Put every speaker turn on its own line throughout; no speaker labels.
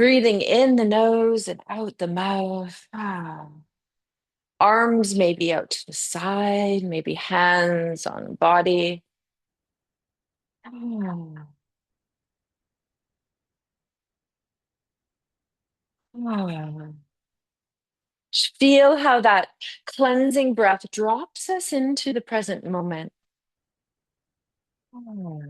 Breathing in the nose and out the mouth. Arms maybe out to the side, maybe hands on the body. Ah. Ah. Feel how that cleansing breath drops us into the present moment. Ah.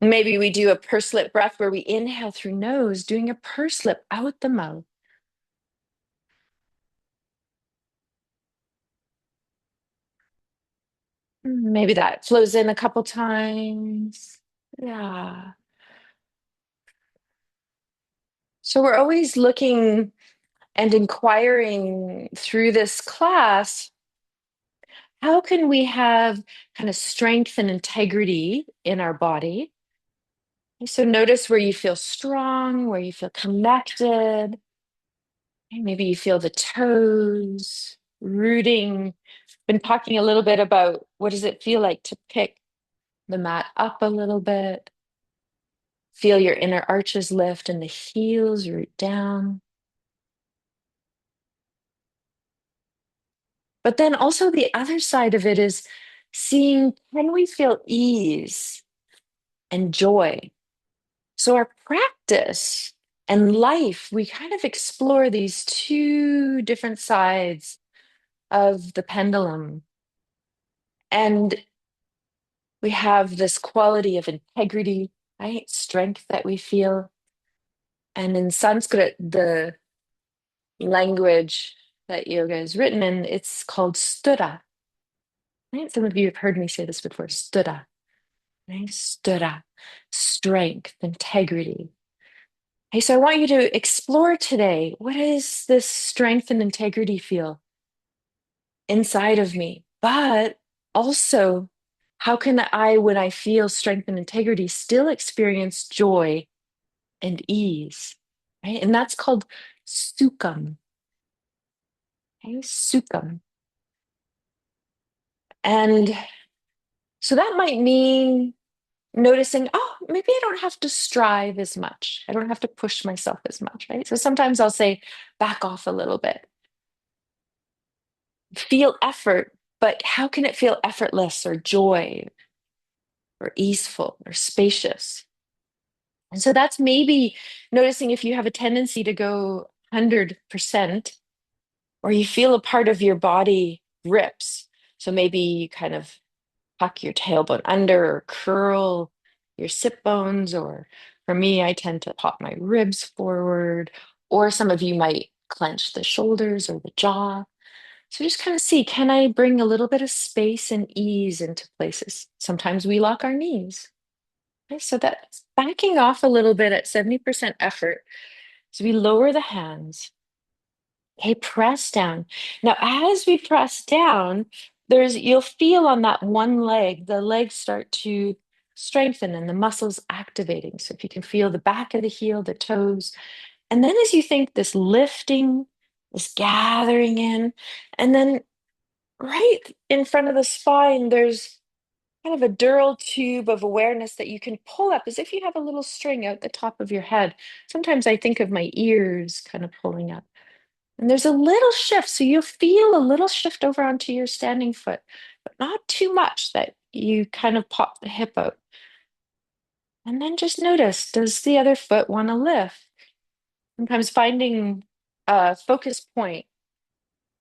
Maybe we do a pursed lip breath where we inhale through nose, doing a pursed lip out the mouth. Maybe that flows in a couple times. Yeah. So we're always looking and inquiring through this class, how can we have kind of strength and integrity in our body? So notice where you feel strong, where you feel connected. Maybe you feel the toes rooting. Been talking a little bit about what does it feel like to pick the mat up a little bit. Feel your inner arches lift and the heels root down. But then also the other side of it is seeing, can we feel ease and joy? So our practice and life, we kind of explore these two different sides of the pendulum. And we have this quality of integrity, right? Strength that we feel. And in Sanskrit, the language that yoga is written in, it's called sthura. Right? Some of you have heard me say this before, sthura. Right? Sthura, strength, integrity. Hey, so I want you to explore today. What does this strength and integrity feel inside of me? But also, how can I, when I feel strength and integrity, still experience joy and ease? Right? And that's called sukham. Okay? Sukham. And so that might mean noticing, oh, maybe I don't have to strive as much. I don't have to push myself as much, right? So sometimes I'll say, back off a little bit, feel effort, but how can it feel effortless or joy or easeful or spacious? And so that's maybe noticing if you have a tendency to go 100% or you feel a part of your body rips. So maybe you kind of tuck your tailbone under or curl your sit bones, or for me, I tend to pop my ribs forward, or some of you might clench the shoulders or the jaw. So just kind of see, can I bring a little bit of space and ease into places? Sometimes we lock our knees. Okay, so that's backing off a little bit at 70% effort. So we lower the hands. Okay, press down. Now, as we press down, you'll feel on that one leg, the legs start to strengthen and the muscles activating. So if you can feel the back of the heel, the toes, and then as you think this lifting, this gathering in, and then right in front of the spine, there's kind of a dural tube of awareness that you can pull up as if you have a little string out the top of your head. Sometimes I think of my ears kind of pulling up. And there's a little shift. So you'll feel a little shift over onto your standing foot, but not too much that you kind of pop the hip out. And then just notice, does the other foot want to lift? Sometimes finding a focus point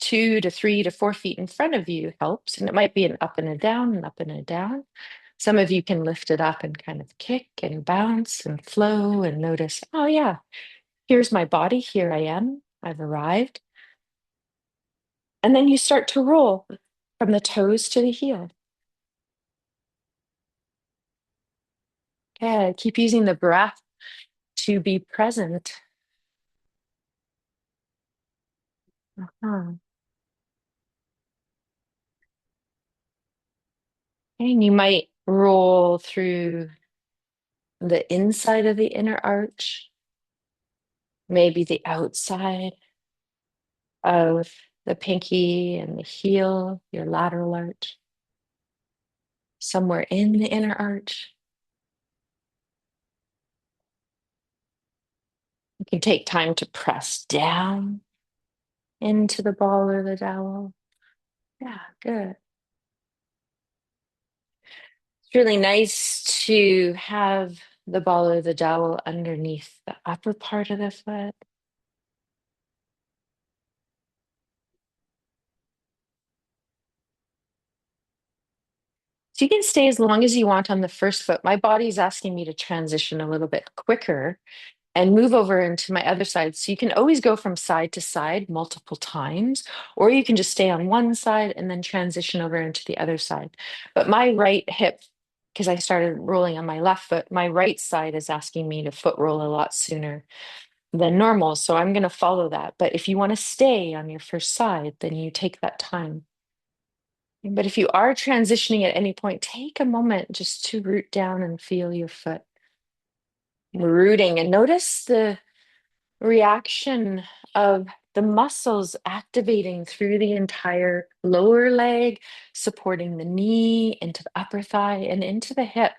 2 to 3 to 4 feet in front of you helps. And it might be an up and a down, and up and a down. Some of you can lift it up and kind of kick and bounce and flow and notice, oh, yeah, here's my body. Here I am. I've arrived. And then you start to roll from the toes to the heel. Yeah, keep using the breath to be present. Uh-huh. And you might roll through the inside of the inner arch, maybe the outside of the pinky and the heel, your lateral arch. somewhere in the inner arch. You can take time to press down into the ball or the dowel. Yeah, good. It's really nice to have the ball or the dowel underneath the upper part of the foot. So you can stay as long as you want on the first foot. My body's asking me to transition a little bit quicker and move over into my other side. So you can always go from side to side multiple times, or you can just stay on one side and then transition over into the other side. But my right hip, because I started rolling on my left foot, my right side is asking me to foot roll a lot sooner than normal. So I'm going to follow that. But if you want to stay on your first side, then you take that time. But if you are transitioning at any point, take a moment just to root down and feel your foot rooting and notice the reaction of the muscles activating through the entire lower leg, supporting the knee into the upper thigh and into the hip.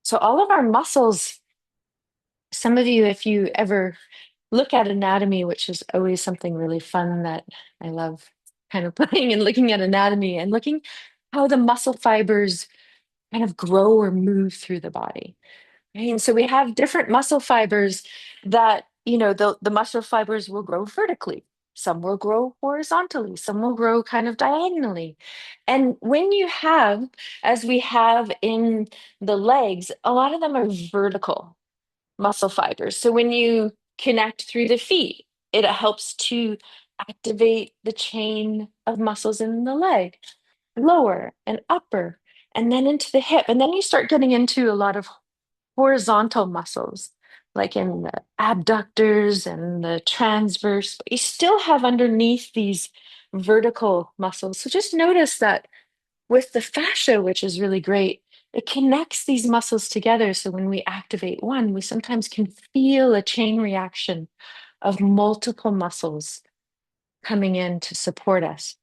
So, all of our muscles, some of you, if you ever look at anatomy, which is always something really fun that I love kind of playing and looking at anatomy and looking how the muscle fibers kind of grow or move through the body. Right? And so we have different muscle fibers that, the muscle fibers will grow vertically. Some will grow horizontally. Some will grow kind of diagonally. And when you have, as we have in the legs, a lot of them are vertical muscle fibers. So when you connect through the feet, it helps to activate the chain of muscles in the leg, lower and upper, and then into the hip. And then you start getting into a lot of horizontal muscles, like in the abductors and the transverse, but you still have underneath these vertical muscles. So just notice that with the fascia, which is really great, it connects these muscles together. So when we activate one, we sometimes can feel a chain reaction of multiple muscles coming in to support us.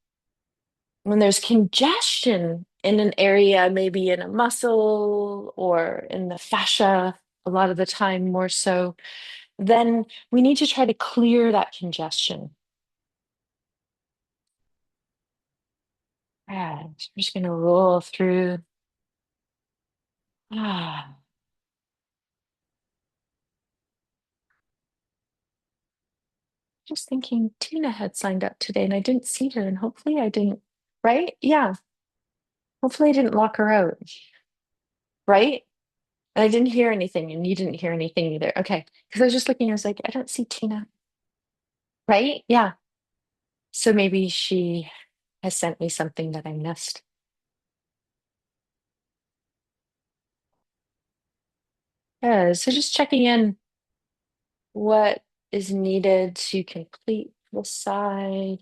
When there's congestion in an area, maybe in a muscle or in the fascia, a lot of the time more so, then we need to try to clear that congestion. I'm just going to roll through. Ah, just thinking Tina had signed up today and I didn't see her, and hopefully I didn't, right? Yeah, hopefully I didn't lock her out, right? And I didn't hear anything, and you didn't hear anything either. Okay, because I was just looking, I was like, I don't see Tina, right? Yeah. So maybe she has sent me something that I missed. Yeah, so just checking in what is needed to complete the side.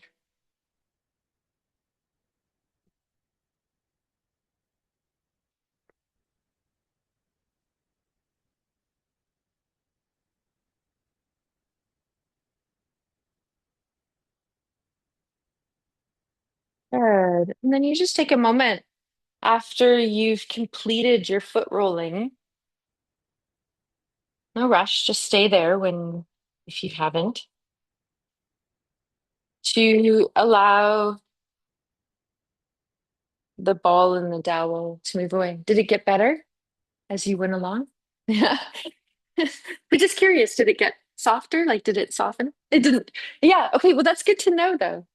Good. And then you just take a moment after you've completed your foot rolling. No rush, just stay there if you haven't, to allow the ball and the dowel to move away. Did it get better as you went along? Yeah. We're just curious, did it get softer? Like, did it soften? It didn't. Yeah. Okay. Well, that's good to know, though.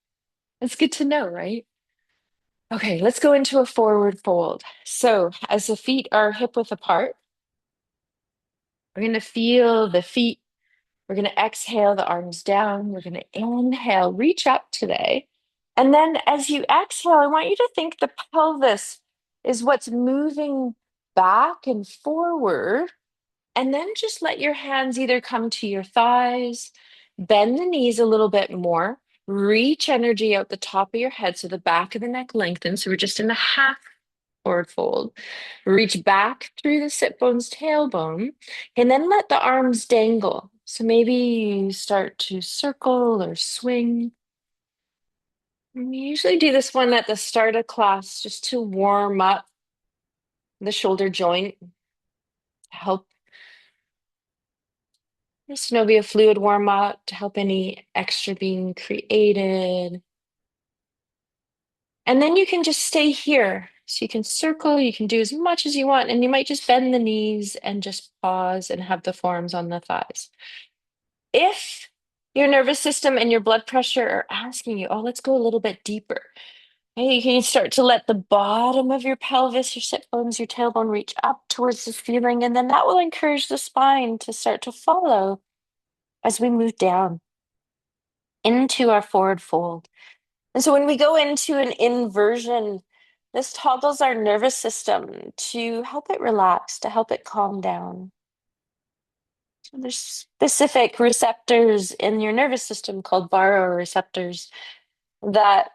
That's good to know, right? Okay. Let's go into a forward fold. So, as the feet are hip width apart, we're going to feel the feet. We're going to exhale the arms down. We're going to inhale, reach up today. And then as you exhale, I want you to think the pelvis is what's moving back and forward. And then just let your hands either come to your thighs, bend the knees a little bit more, reach energy out the top of your head so the back of the neck lengthens. So we're just in the half forward fold. Reach back through the sit bones, tailbone, and then let the arms dangle. So maybe you start to circle or swing. We usually do this one at the start of class just to warm up the shoulder joint to help the synovial fluid warm up, to help any extra being created. And then you can just stay here. So you can circle, you can do as much as you want, and you might just bend the knees and just pause and have the forearms on the thighs. If your nervous system and your blood pressure are asking you, oh, let's go a little bit deeper. Okay, you can start to let the bottom of your pelvis, your sit bones, your tailbone reach up towards the ceiling, and then that will encourage the spine to start to follow as we move down into our forward fold. And so when we go into an inversion, this toggles our nervous system to help it relax, to help it calm down. So there's specific receptors in your nervous system called baroreceptors that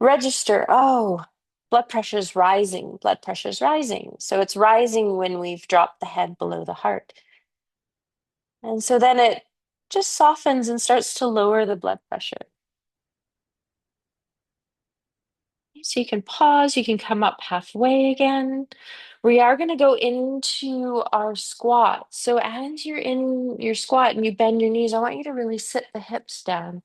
register, oh, blood pressure is rising, blood pressure is rising. So it's rising when we've dropped the head below the heart. And so then it just softens and starts to lower the blood pressure. So you can pause, you can come up halfway again. We are going to go into our squat. So as you're in your squat and you bend your knees, I want you to really sit the hips down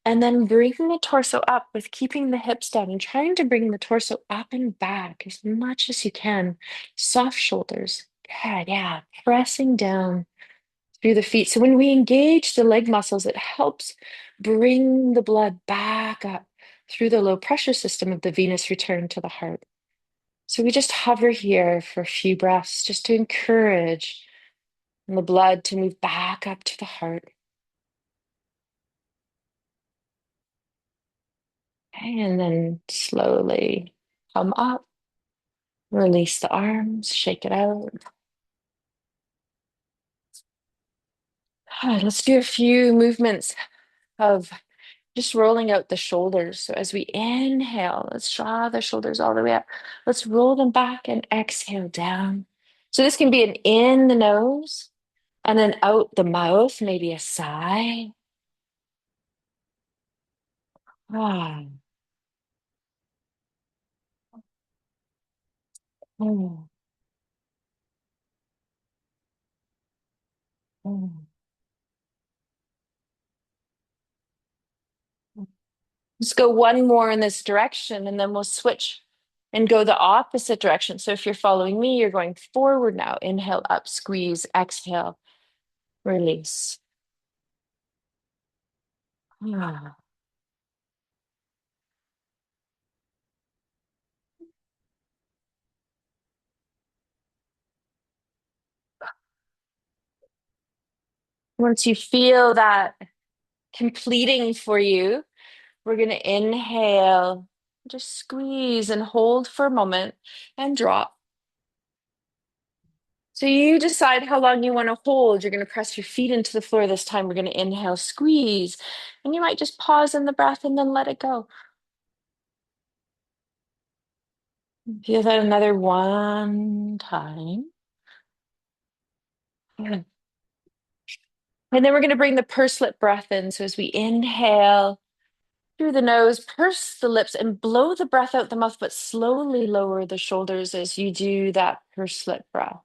and then bring the torso up with keeping the hips down and trying to bring the torso up and back as much as you can. Soft shoulders. Good, yeah. Pressing down through the feet. So when we engage the leg muscles, it helps bring the blood back up through the low pressure system of the venous return to the heart. So we just hover here for a few breaths just to encourage the blood to move back up to the heart. Okay, and then slowly come up, release the arms, shake it out. Let's do a few movements of just rolling out the shoulders. So as we inhale, let's draw the shoulders all the way up. Let's roll them back and exhale down. So this can be an in the nose and then out the mouth, maybe a sigh. Ah. Mm, mm. Let's go one more in this direction and then we'll switch and go the opposite direction. So if you're following me, you're going forward now. Inhale up, squeeze, exhale, release. Ah. Once you feel that completing for you, we're going to inhale, just squeeze and hold for a moment and drop. So you decide how long you want to hold. You're going to press your feet into the floor this time. We're going to inhale, squeeze, and you might just pause in the breath and then let it go. Feel that another one time. Good. And then we're going to bring the pursed lip breath in. So as we inhale through the nose, purse the lips and blow the breath out the mouth, but slowly lower the shoulders as you do that pursed lip breath.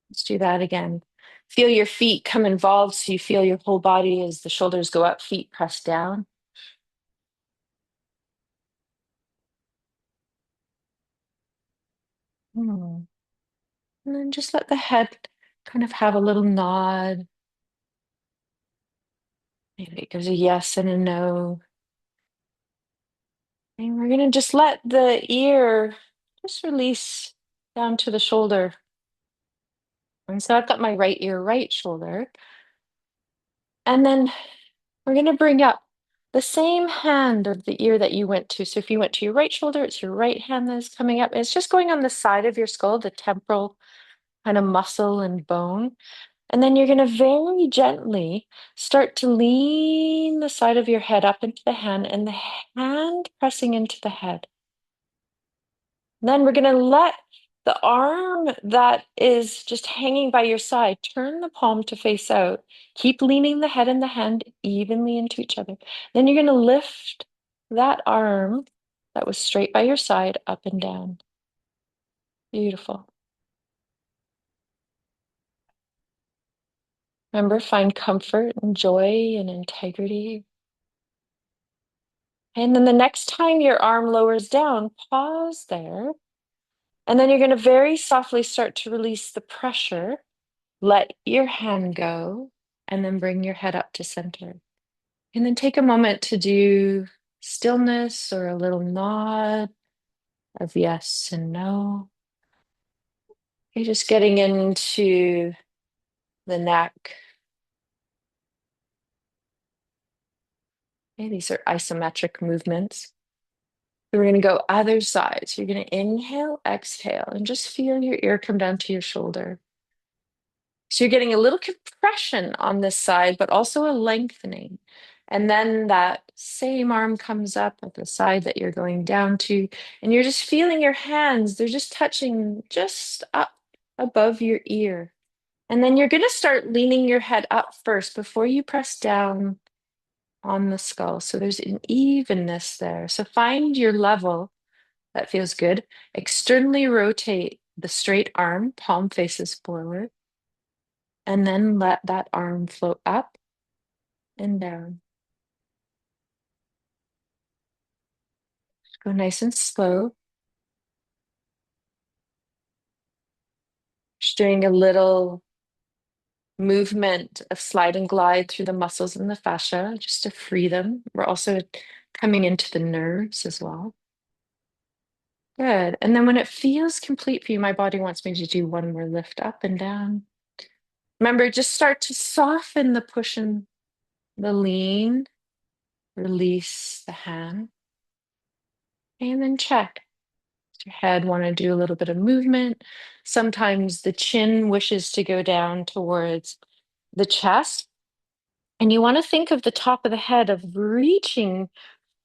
Let's do that again. Feel your feet come involved so you feel your whole body as the shoulders go up, feet press down. Hmm. And then just let the head kind of have a little nod. Maybe it gives a yes and a no. And we're going to just let the ear just release down to the shoulder. And so I've got my right ear, right shoulder. And then we're going to bring up the same hand of the ear that you went to. So if you went to your right shoulder, it's your right hand that is coming up. It's just going on the side of your skull, the temporal kind of muscle and bone. And then you're going to very gently start to lean the side of your head up into the hand and the hand pressing into the head. Then we're going to let the arm that is just hanging by your side, turn the palm to face out. Keep leaning the head and the hand evenly into each other. Then you're going to lift that arm that was straight by your side, up and down. Beautiful. Remember, find comfort and joy and integrity. And then the next time your arm lowers down, pause there. And then you're going to very softly start to release the pressure. Let your hand go, and then bring your head up to center. And then take a moment to do stillness or a little nod of yes and no. You're just getting into the neck. Okay, these are isometric movements. So we're going to go other side. So you're going to inhale, exhale, and just feel your ear come down to your shoulder. So you're getting a little compression on this side, but also a lengthening. And then that same arm comes up at the side that you're going down to, and you're just feeling your hands, they're just touching just up above your ear. And then you're going to start leaning your head up first before you press down on the skull. So there's an evenness there. So find your level that feels good. Externally rotate the straight arm, palm faces forward, and then let that arm float up and down. Go nice and slow. Just doing a little movement of slide and glide through the muscles and the fascia just to free them. We're also coming into the nerves as well. Good. And then when it feels complete for you, my body wants me to do one more lift up and down. Remember, just start to soften the push and the lean. Release the hand. And then check. Does your head want to do a little bit of movement? Sometimes the chin wishes to go down towards the chest. And you want to think of the top of the head of reaching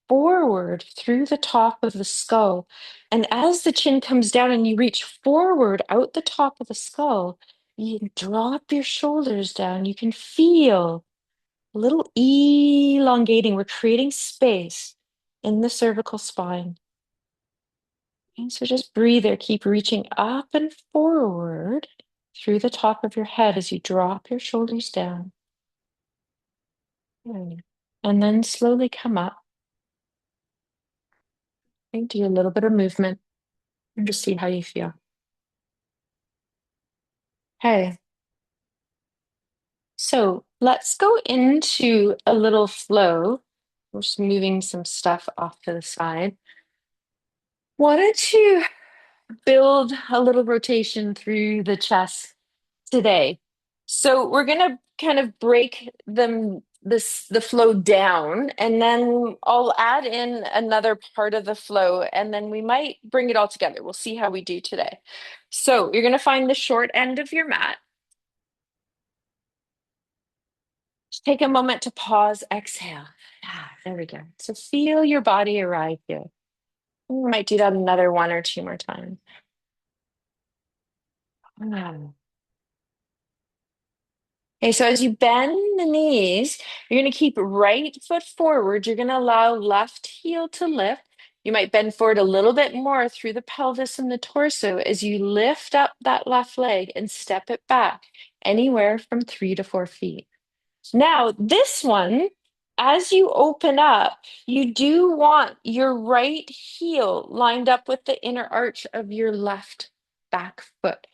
forward through the top of the skull. And as the chin comes down and you reach forward out the top of the skull, you can drop your shoulders down. You can feel a little elongating. We're creating space in the cervical spine. And so just breathe there. Keep reaching up and forward through the top of your head as you drop your shoulders down. Good. And then slowly come up and do a little bit of movement and just see how you feel. Okay. So let's go into a little flow. We're just moving some stuff off to the side. Wanted to build a little rotation through the chest today. So we're gonna kind of break the flow down, and then I'll add in another part of the flow, and then we might bring it all together. We'll see how we do today. So you're gonna find the short end of your mat. Just take a moment to pause, exhale. Ah, there we go. So feel your body arrive here. We might do that another one or two more times. Ah. Okay, so as you bend the knees, you're going to keep right foot forward. You're going to allow left heel to lift. You might bend forward a little bit more through the pelvis and the torso as you lift up that left leg and step it back anywhere from 3 to 4 feet. Now, this one, as you open up, you do want your right heel lined up with the inner arch of your left back foot.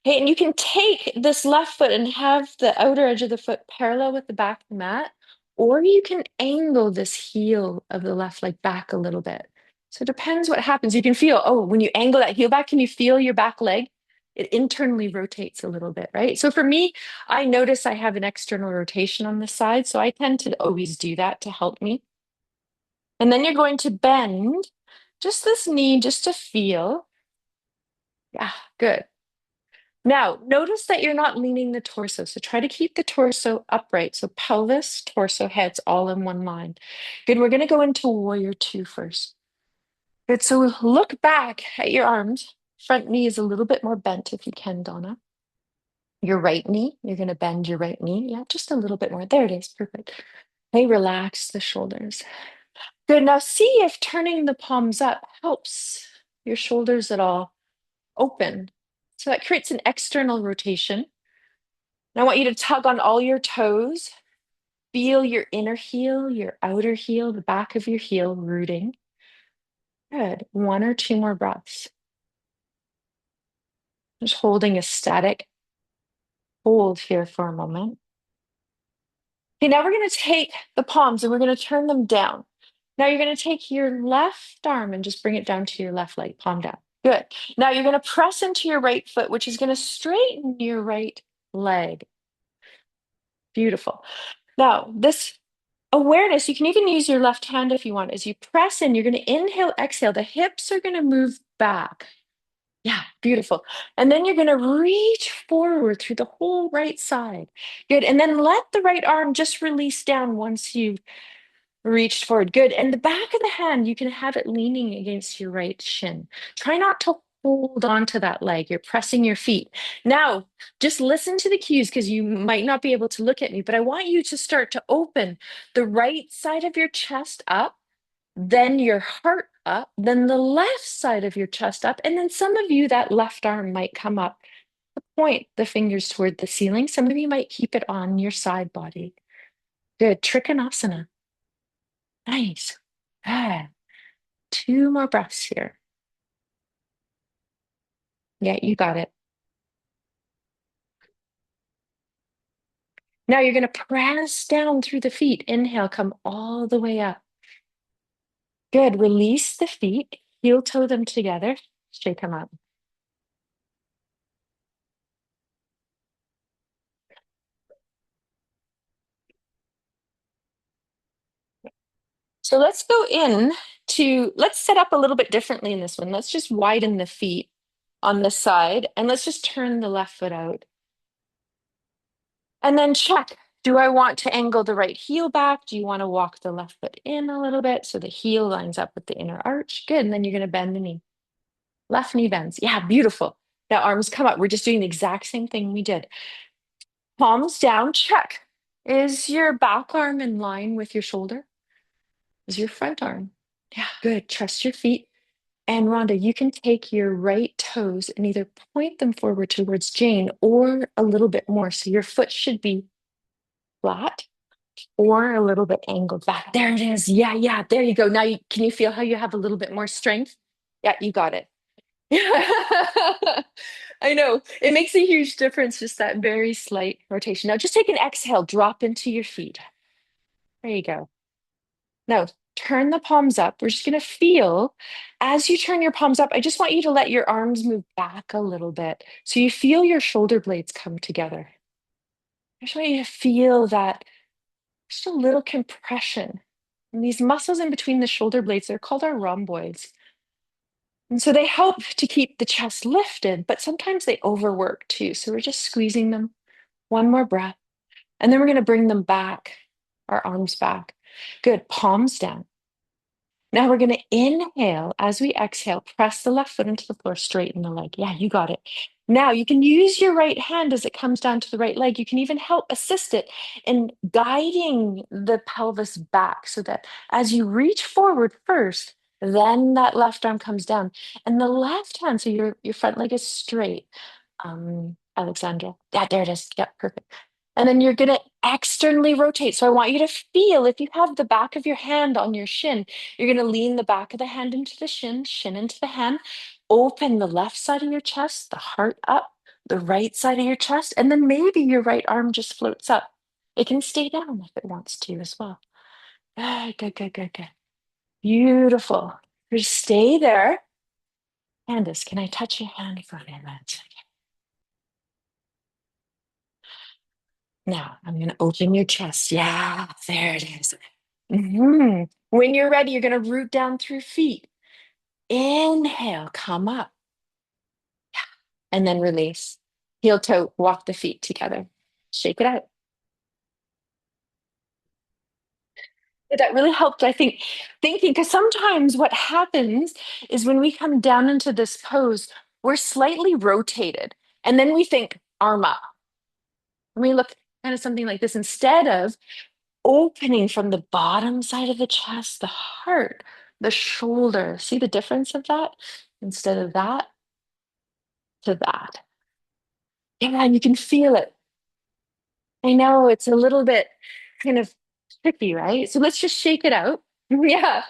Okay, and you can take this left foot and have the outer edge of the foot parallel with the back of the mat, or you can angle this heel of the left leg back a little bit. So it depends what happens. You can feel, oh, when you angle that heel back, can you feel your back leg? It internally rotates a little bit, right? So for me, I notice I have an external rotation on the side, so I tend to always do that to help me. And then you're going to bend just this knee just to feel. Yeah, good. Now, notice that you're not leaning the torso. So try to keep the torso upright. So pelvis, torso, heads all in one line. Good. We're going to go into warrior two first. Good. So look back at your arms. Front knee is a little bit more bent if you can, Donna. Your right knee, you're going to bend your right knee. Yeah, just a little bit more. There it is. Perfect. Okay, relax the shoulders. Good. Now see if turning the palms up helps your shoulders at all open. So that creates an external rotation. And I want you to tug on all your toes. Feel your inner heel, your outer heel, the back of your heel rooting. Good. One or two more breaths. Just holding a static hold here for a moment. Okay, now we're going to take the palms and we're going to turn them down. Now you're going to take your left arm and just bring it down to your left leg, palm down. Good. Now you're going to press into your right foot, which is going to straighten your right leg. Beautiful. Now, this awareness, you can even use your left hand if you want. As you press in, you're going to inhale, exhale. The hips are going to move back. Yeah, beautiful. And then you're going to reach forward through the whole right side. Good. And then let the right arm just release down once you've reached forward. Good. And the back of the hand, you can have it leaning against your right shin. Try not to hold on to that leg. You're pressing your feet. Now, just listen to the cues because you might not be able to look at me, but I want you to start to open the right side of your chest up, then your heart up, then the left side of your chest up. And then some of you, that left arm might come up. Point the fingers toward the ceiling. Some of you might keep it on your side body. Good. Trikonasana. Nice. Good. Two more breaths here. Yeah, you got it. Now you're going to press down through the feet. Inhale, come all the way up. Good. Release the feet. Heel toe them together. Shake them up. So let's go in to, let's set up a little bit differently in this one. Let's just widen the feet on the side and let's just turn the left foot out. And then check. Do I want to angle the right heel back? Do you want to walk the left foot in a little bit so the heel lines up with the inner arch? Good. And then you're going to bend the knee. Left knee bends. Yeah, beautiful. Now arms come up. We're just doing the exact same thing we did. Palms down, check. Is your back arm in line with your shoulder? Is your front arm? Yeah, good. Trust your feet. And Rhonda, you can take your right toes and either point them forward towards Jane or a little bit more. So your foot should be flat or a little bit angled back. There it is. Yeah, yeah. There you go. Now, can you feel how you have a little bit more strength? Yeah, you got it. I know. It makes a huge difference, just that very slight rotation. Now, just take an exhale, drop into your feet. There you go. Now, turn the palms up. We're just going to feel as you turn your palms up. I just want you to let your arms move back a little bit so you feel your shoulder blades come together. I just want you to feel that just a little compression. And these muscles in between the shoulder blades, they're called our rhomboids. And so they help to keep the chest lifted, but sometimes they overwork too. So we're just squeezing them. One more breath. And then we're going to bring them back, our arms back. Good. Palms down. Now we're going to inhale as we exhale, press the left foot into the floor, straighten the leg. Yeah, you got it. Now you can use your right hand as it comes down to the right leg. You can even help assist it in guiding the pelvis back so that as you reach forward first, then that left arm comes down. And the left hand, so your front leg is straight. Alexandra. Yeah, there it is. Yeah, perfect. And then you're going to externally rotate. So I want you to feel if you have the back of your hand on your shin, you're going to lean the back of the hand into the shin, shin into the hand. Open the left side of your chest, the heart up, the right side of your chest, and then maybe your right arm just floats up. It can stay down if it wants to as well. Good, good, good, good, good. Beautiful. Just stay there. Candace, can I touch your hand for a minute? Now I'm going to open your chest. Yeah, there it is. When you're ready, you're going to root down through feet. Inhale, come up, and then release. Heel toe, walk the feet together. Shake it out. That really helped, I think, thinking, because sometimes what happens is when we come down into this pose, we're slightly rotated, and then we think arm up. And we look kind of something like this instead of opening from the bottom side of the chest, the heart, the shoulder. See the difference of that? Instead of that to that. Yeah, and you can feel it. I know it's a little bit kind of tricky, right? So let's just shake it out. Yeah.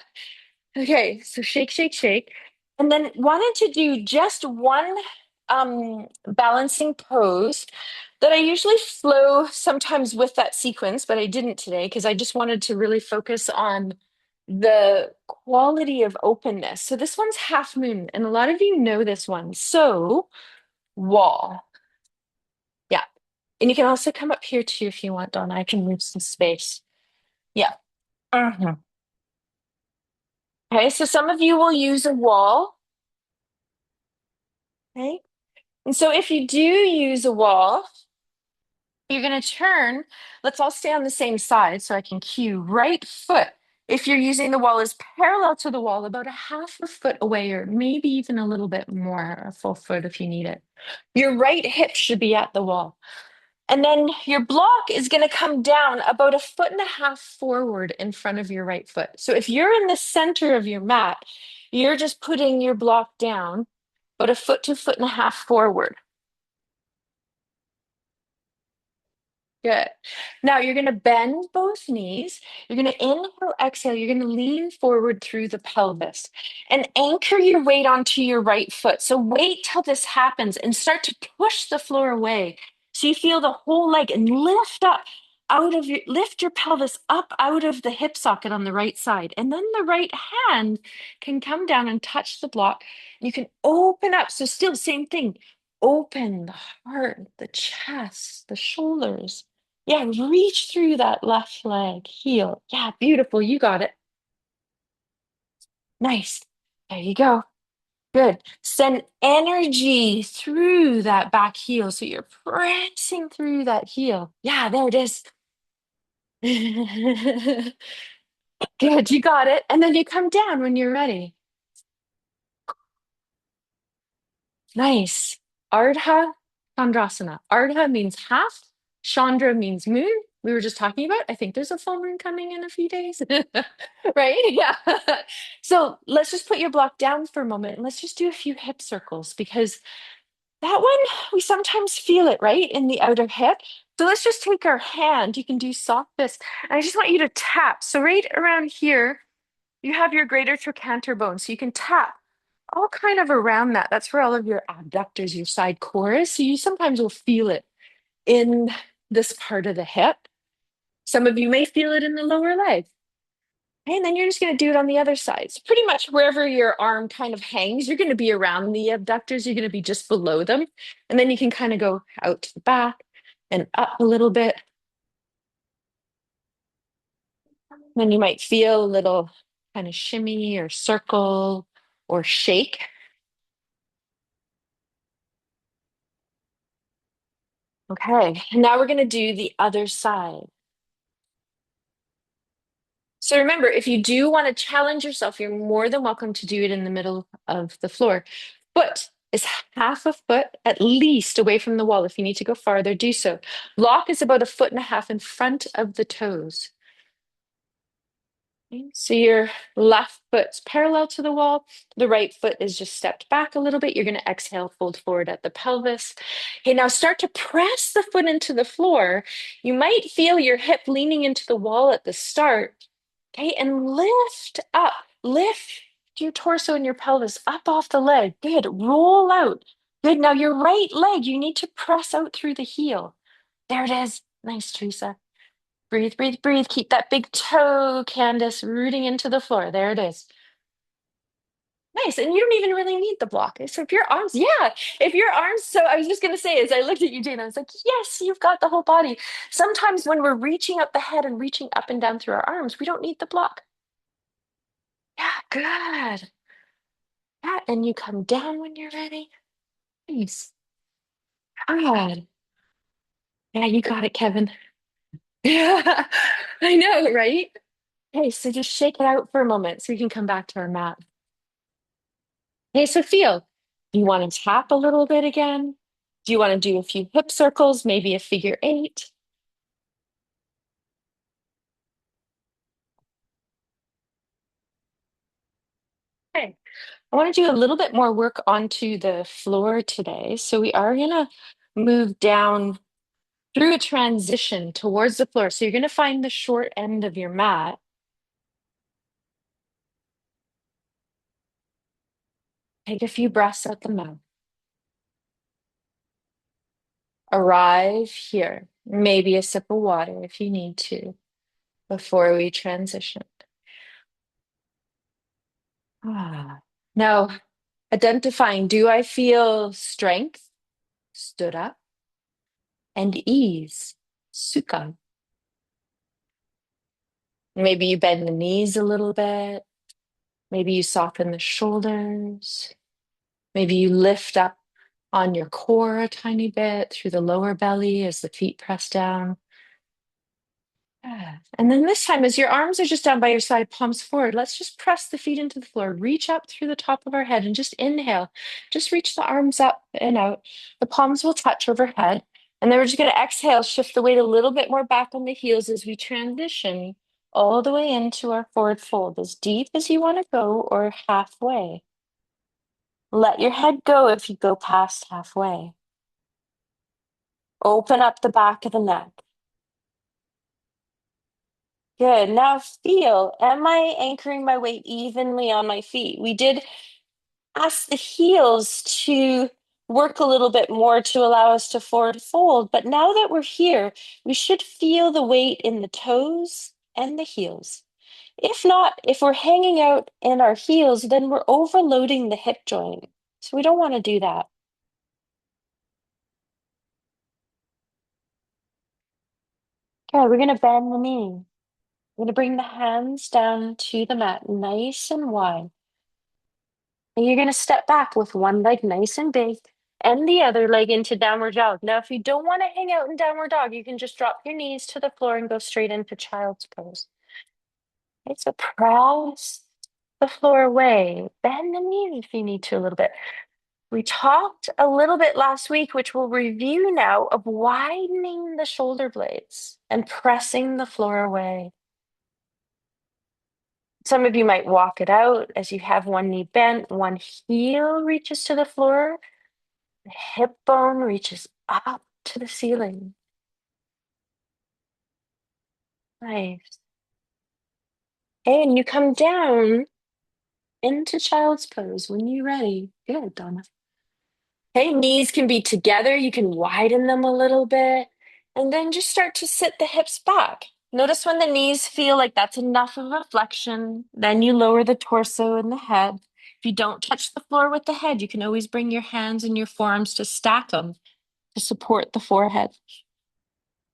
Okay, so shake, shake, shake. And then wanted to do just one balancing pose that I usually flow sometimes with that sequence, but I didn't today because I just wanted to really focus on the quality of openness. So this one's half moon, and a lot of you know this one. So wall. Yeah. And you can also come up here too if you want, Donna. I can move some space. Yeah. Mhm. Okay, so some of you will use a wall. Okay. And so if you do use a wall, you're going to turn. Let's all stay on the same side so I can cue right foot. If you're using the wall is parallel to the wall, about a half a foot away, or maybe even a little bit more, a full foot if you need it. Your right hip should be at the wall. And then your block is going to come down about a foot and a half forward in front of your right foot. So if you're in the center of your mat, you're just putting your block down about a foot to foot and a half forward. Good. Now you're going to bend both knees. You're going to inhale, exhale. You're going to lean forward through the pelvis and anchor your weight onto your right foot. So wait till this happens and start to push the floor away. So you feel the whole leg and lift up lift your pelvis up out of the hip socket on the right side. And then the right hand can come down and touch the block. You can open up. So still same thing. Open the heart, the chest, the shoulders. Yeah, reach through that left leg, heel. Yeah, beautiful. You got it. Nice. There you go. Good. Send energy through that back heel. So you're pressing through that heel. Yeah, there it is. Good. You got it. And then you come down when you're ready. Nice. Ardha Chandrasana. Ardha means half. Chandra means moon. We were just talking about. I think there's a full moon coming in a few days. Right? Yeah. So let's just put your block down for a moment and let's just do a few hip circles because that one, we sometimes feel it, right? In the outer hip. So let's just take our hand. You can do soft fist. And I just want you to tap. So right around here, you have your greater trochanter bone. So you can tap all kind of around that. That's where all of your abductors, your side core is. So you sometimes will feel it in this part of the hip. Some of you may feel it in the lower leg. And then you're just going to do it on the other side. So pretty much wherever your arm kind of hangs, you're going to be around the abductors. You're going to be just below them. And then you can kind of go out to the back and up a little bit. Then you might feel a little kind of shimmy or circle or shake. Okay, now we're going to do the other side. So remember, if you do want to challenge yourself, you're more than welcome to do it in the middle of the floor. Foot is half a foot at least away from the wall. If you need to go farther, do so. Block is about a foot and a half in front of the toes. Okay, so your left foot's parallel to the wall. The right foot is just stepped back a little bit. You're going to exhale, fold forward at the pelvis. Okay, now start to press the foot into the floor. You might feel your hip leaning into the wall at the start. Okay, and lift up. Lift your torso and your pelvis up off the leg. Good. Roll out. Good. Now your right leg, you need to press out through the heel. There it is. Nice, Teresa. Breathe, breathe, breathe. Keep that big toe, Candace, rooting into the floor. There it is. Nice. And you don't even really need the block. So if your arms, yeah, if your arms, so I was just going to say, as I looked at you, Jane, I was like, yes, you've got the whole body. Sometimes when we're reaching up the head and reaching up and down through our arms, we don't need the block. Yeah, good. Yeah, and you come down when you're ready. Nice. Good. Yeah, you got it, Kevin. Yeah, I know, right? Okay, so just shake it out for a moment so we can come back to our mat. Hey, so feel. Do you want to tap a little bit again? Do you want to do a few hip circles, maybe a figure eight? Okay. I want to do a little bit more work onto the floor today. So we are going to move down through a transition towards the floor. So you're going to find the short end of your mat. Take a few breaths out the mouth. Arrive here. Maybe a sip of water if you need to before we transition. Ah. Now, identifying, do I feel strength? Stood up. And ease? Sukha. Maybe you bend the knees a little bit. Maybe you soften the shoulders. Maybe you lift up on your core a tiny bit through the lower belly as the feet press down. Yeah. And then this time, as your arms are just down by your side, palms forward, let's just press the feet into the floor. Reach up through the top of our head and just inhale. Just reach the arms up and out. The palms will touch overhead. And then we're just going to exhale, shift the weight a little bit more back on the heels as we transition all the way into our forward fold, as deep as you want to go or halfway. Let your head go if you go past halfway. Open up the back of the neck. Good. Now feel, am I anchoring my weight evenly on my feet? We did ask the heels to work a little bit more to allow us to forward fold, but now that we're here, we should feel the weight in the toes and the heels. If not, if we're hanging out in our heels, then we're overloading the hip joint. So we don't want to do that. Okay, we're going to bend the knee. We're going to bring the hands down to the mat, nice and wide. And you're going to step back with one leg nice and big and the other leg into downward dog. Now, if you don't want to hang out in downward dog, you can just drop your knees to the floor and go straight into child's pose. Okay, so press the floor away. Bend the knees if you need to a little bit. We talked a little bit last week, which we'll review now, of widening the shoulder blades and pressing the floor away. Some of you might walk it out as you have one knee bent, one heel reaches to the floor, the hip bone reaches up to the ceiling. Nice. And you come down into child's pose when you're ready. Good, Donna. Okay, knees can be together. You can widen them a little bit. And then just start to sit the hips back. Notice when the knees feel like that's enough of a flexion, then you lower the torso and the head. If you don't touch the floor with the head, you can always bring your hands and your forearms to stack them to support the forehead.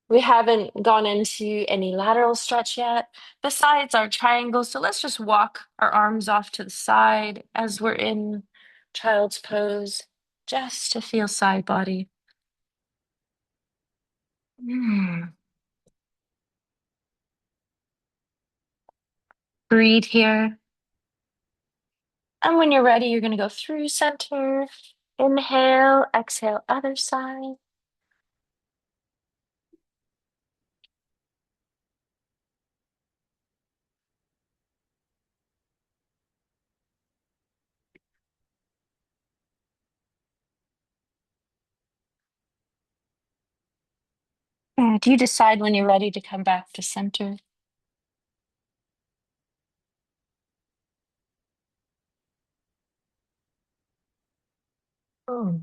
We haven't gone into any lateral stretch yet, besides our triangle. So let's just walk our arms off to the side as we're in child's pose, just to feel side body. Mm. Breathe here. And when you're ready, you're going to go through center. Inhale, exhale, other side. Do you decide when you're ready to come back to center? Oh.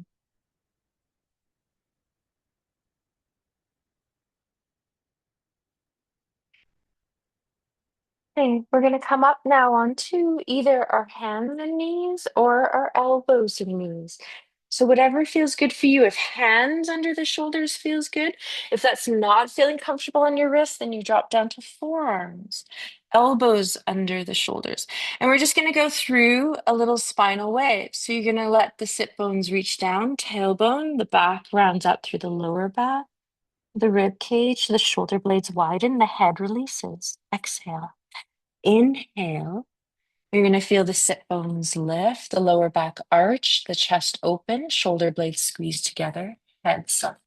Okay, we're going to come up now onto either our hands and knees or our elbows and knees. So whatever feels good for you. If hands under the shoulders feels good, if that's not feeling comfortable on your wrist, then you drop down to forearms, elbows under the shoulders. And we're just going to go through a little spinal wave. So you're going to let the sit bones reach down, tailbone, the back rounds up through the lower back, the rib cage, the shoulder blades widen, the head releases. Exhale. Inhale, you're going to feel the sit bones lift, the lower back arch, the chest open, shoulder blades squeeze together, head soft.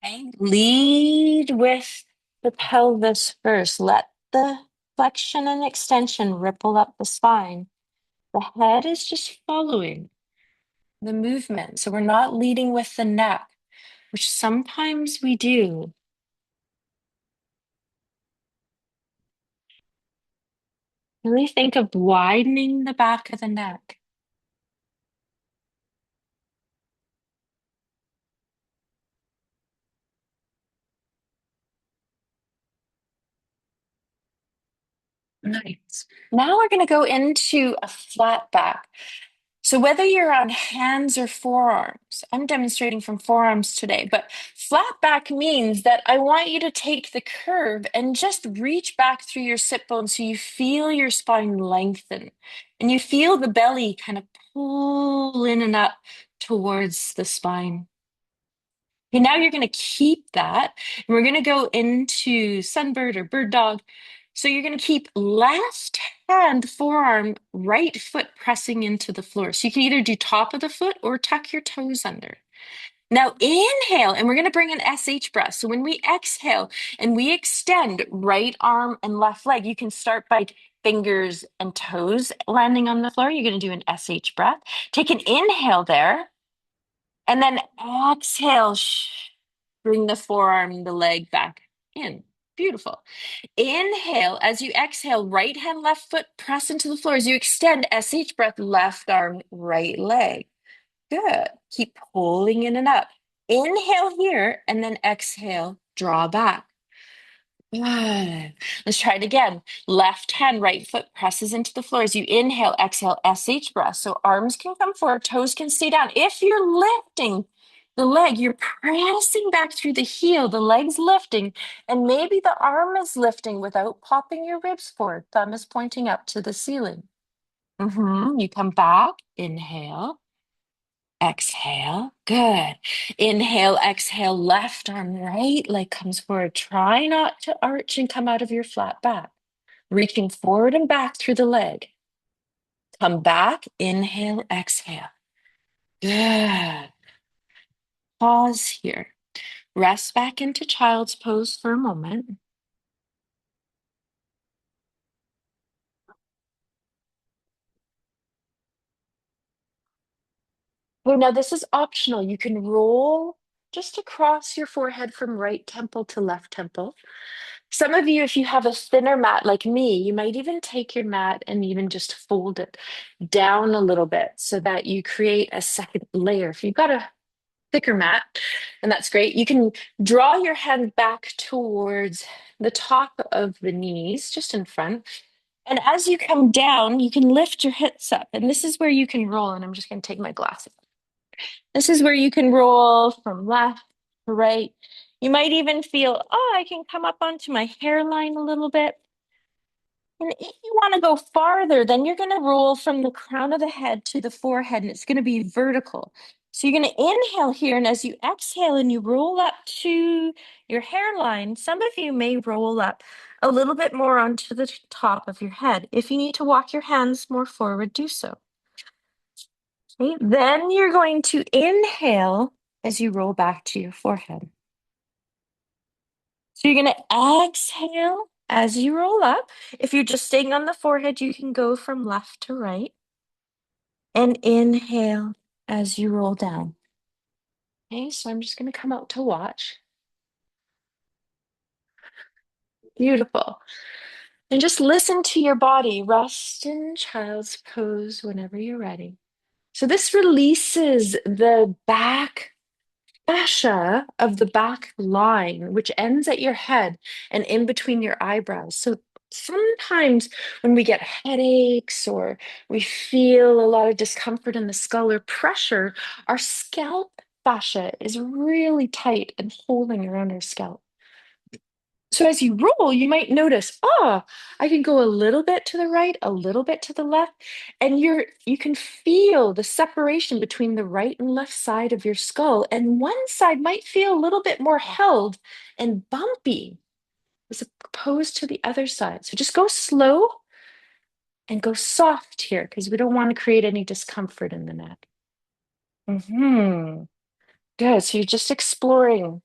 Okay. Lead with the pelvis first. Let the flexion and extension ripple up the spine. The head is just following the movement. So we're not leading with the neck, which sometimes we do. Really think of widening the back of the neck. Nice. Now we're going to go into a flat back. So whether you're on hands or forearms, I'm demonstrating from forearms today, but flat back means that I want you to take the curve and just reach back through your sit bone so you feel your spine lengthen and you feel the belly kind of pull in and up towards the spine. Okay, now you're going to keep that, and we're going to go into sunbird or bird dog. So you're going to keep left hand, forearm, right foot pressing into the floor. So you can either do top of the foot or tuck your toes under. Now inhale, and we're going to bring an SH breath. So when we exhale and we extend right arm and left leg, you can start by fingers and toes landing on the floor. You're going to do an SH breath. Take an inhale there. And then exhale, bring the forearm, the leg back in. Beautiful. Inhale, as you exhale, right hand, left foot, press into the floor. As you extend, SH breath, left arm, right leg. Good. Keep pulling in and up. Inhale here, and then exhale, draw back. Good. Let's try it again. Left hand, right foot presses into the floor. As you inhale, exhale, SH breath. So arms can come forward, toes can stay down. If you're lifting the leg, you're pressing back through the heel, the leg's lifting, and maybe the arm is lifting without popping your ribs forward. Thumb is pointing up to the ceiling. You come back, inhale. Exhale. Good. Inhale, exhale, left arm, right leg comes forward. Try not to arch and come out of your flat back. Reaching forward and back through the leg. Come back, inhale, exhale. Good. Pause here. Rest back into child's pose for a moment. Oh, now this is optional. You can roll just across your forehead from right temple to left temple. Some of you, if you have a thinner mat like me, you might even take your mat and even just fold it down a little bit so that you create a second layer. If you've got a thicker mat, and that's great, you can draw your hand back towards the top of the knees, just in front. And as you come down, you can lift your hips up. And this is where you can roll. And I'm just going to take my glasses. This is where you can roll from left to right. You might even feel, oh, I can come up onto my hairline a little bit. And if you want to go farther, then you're going to roll from the crown of the head to the forehead, and it's going to be vertical. So you're going to inhale here, and as you exhale and you roll up to your hairline, some of you may roll up a little bit more onto the top of your head. If you need to walk your hands more forward, do so. Okay, then you're going to inhale as you roll back to your forehead. So you're going to exhale as you roll up. If you're just staying on the forehead, you can go from left to right. And inhale as you roll down. Okay, so I'm just going to come out to watch. Beautiful. And just listen to your body. Rest in child's pose whenever you're ready. So this releases the back fascia of the back line, which ends at your head and in between your eyebrows. So sometimes when we get headaches or we feel a lot of discomfort in the skull or pressure, our scalp fascia is really tight and holding around our scalp. So as you roll, you might notice, oh, I can go a little bit to the right, a little bit to the left, and you can feel the separation between the right and left side of your skull. And one side might feel a little bit more held and bumpy as opposed to the other side. So just go slow and go soft here because we don't want to create any discomfort in the neck. Good. So you're just exploring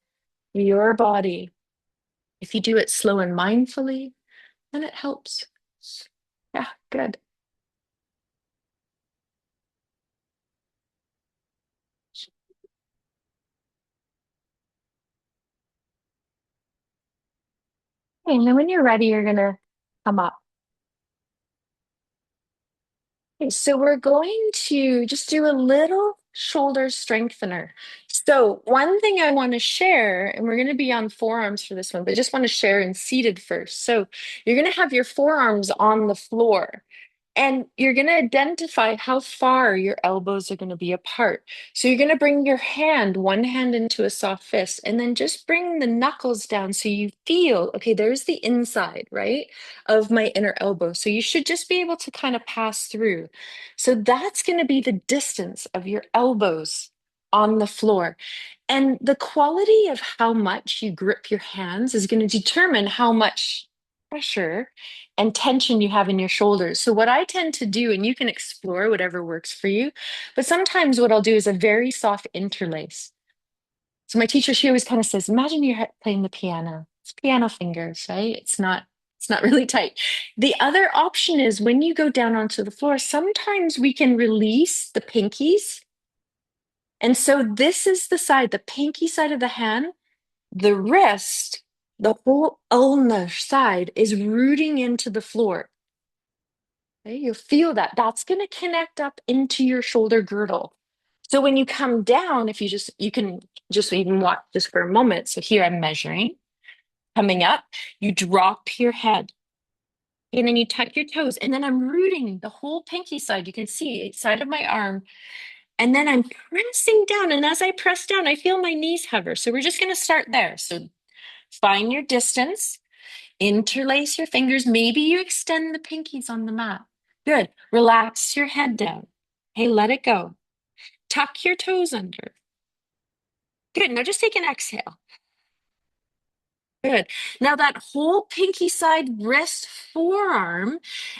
your body. If you do it slow and mindfully, and it helps. Yeah, good. Okay, and then when you're ready, you're gonna come up. Okay, so we're going to just do a little shoulder strengthener. So one thing I want to share, and we're going to be on forearms for this one, but I just want to share in seated first. So you're going to have your forearms on the floor. And you're going to identify how far your elbows are going to be apart. So you're going to bring your hand, one hand into a soft fist, and then just bring the knuckles down so you feel, okay, there's the inside, right, of my inner elbow. So you should just be able to kind of pass through. So that's going to be the distance of your elbows on the floor. And the quality of how much you grip your hands is going to determine how much pressure and tension you have in your shoulders. So, what I tend to do, and you can explore whatever works for you, but sometimes what I'll do is a very soft interlace. So, my teacher, she always kind of says, imagine you're playing the piano. It's piano fingers, right? It's not really tight. The other option is when you go down onto the floor, sometimes we can release the pinkies. And so this is the side, the pinky side of the hand, the wrist, the whole ulnar side is rooting into the floor. Okay, you feel that. That's going to connect up into your shoulder girdle. So when you come down, if you can just even watch this for a moment. So here I'm measuring. Coming up, you drop your head and then you tuck your toes. And then I'm rooting the whole pinky side. You can see side of my arm. And then I'm pressing down. And as I press down, I feel my knees hover. So we're just going to start there. So find your distance. Interlace your fingers. Maybe you extend the pinkies on the mat. Good. Relax your head down. Hey, let it go. Tuck your toes under. Good. Now just take an exhale. Good. Now that whole pinky side, wrist, forearm,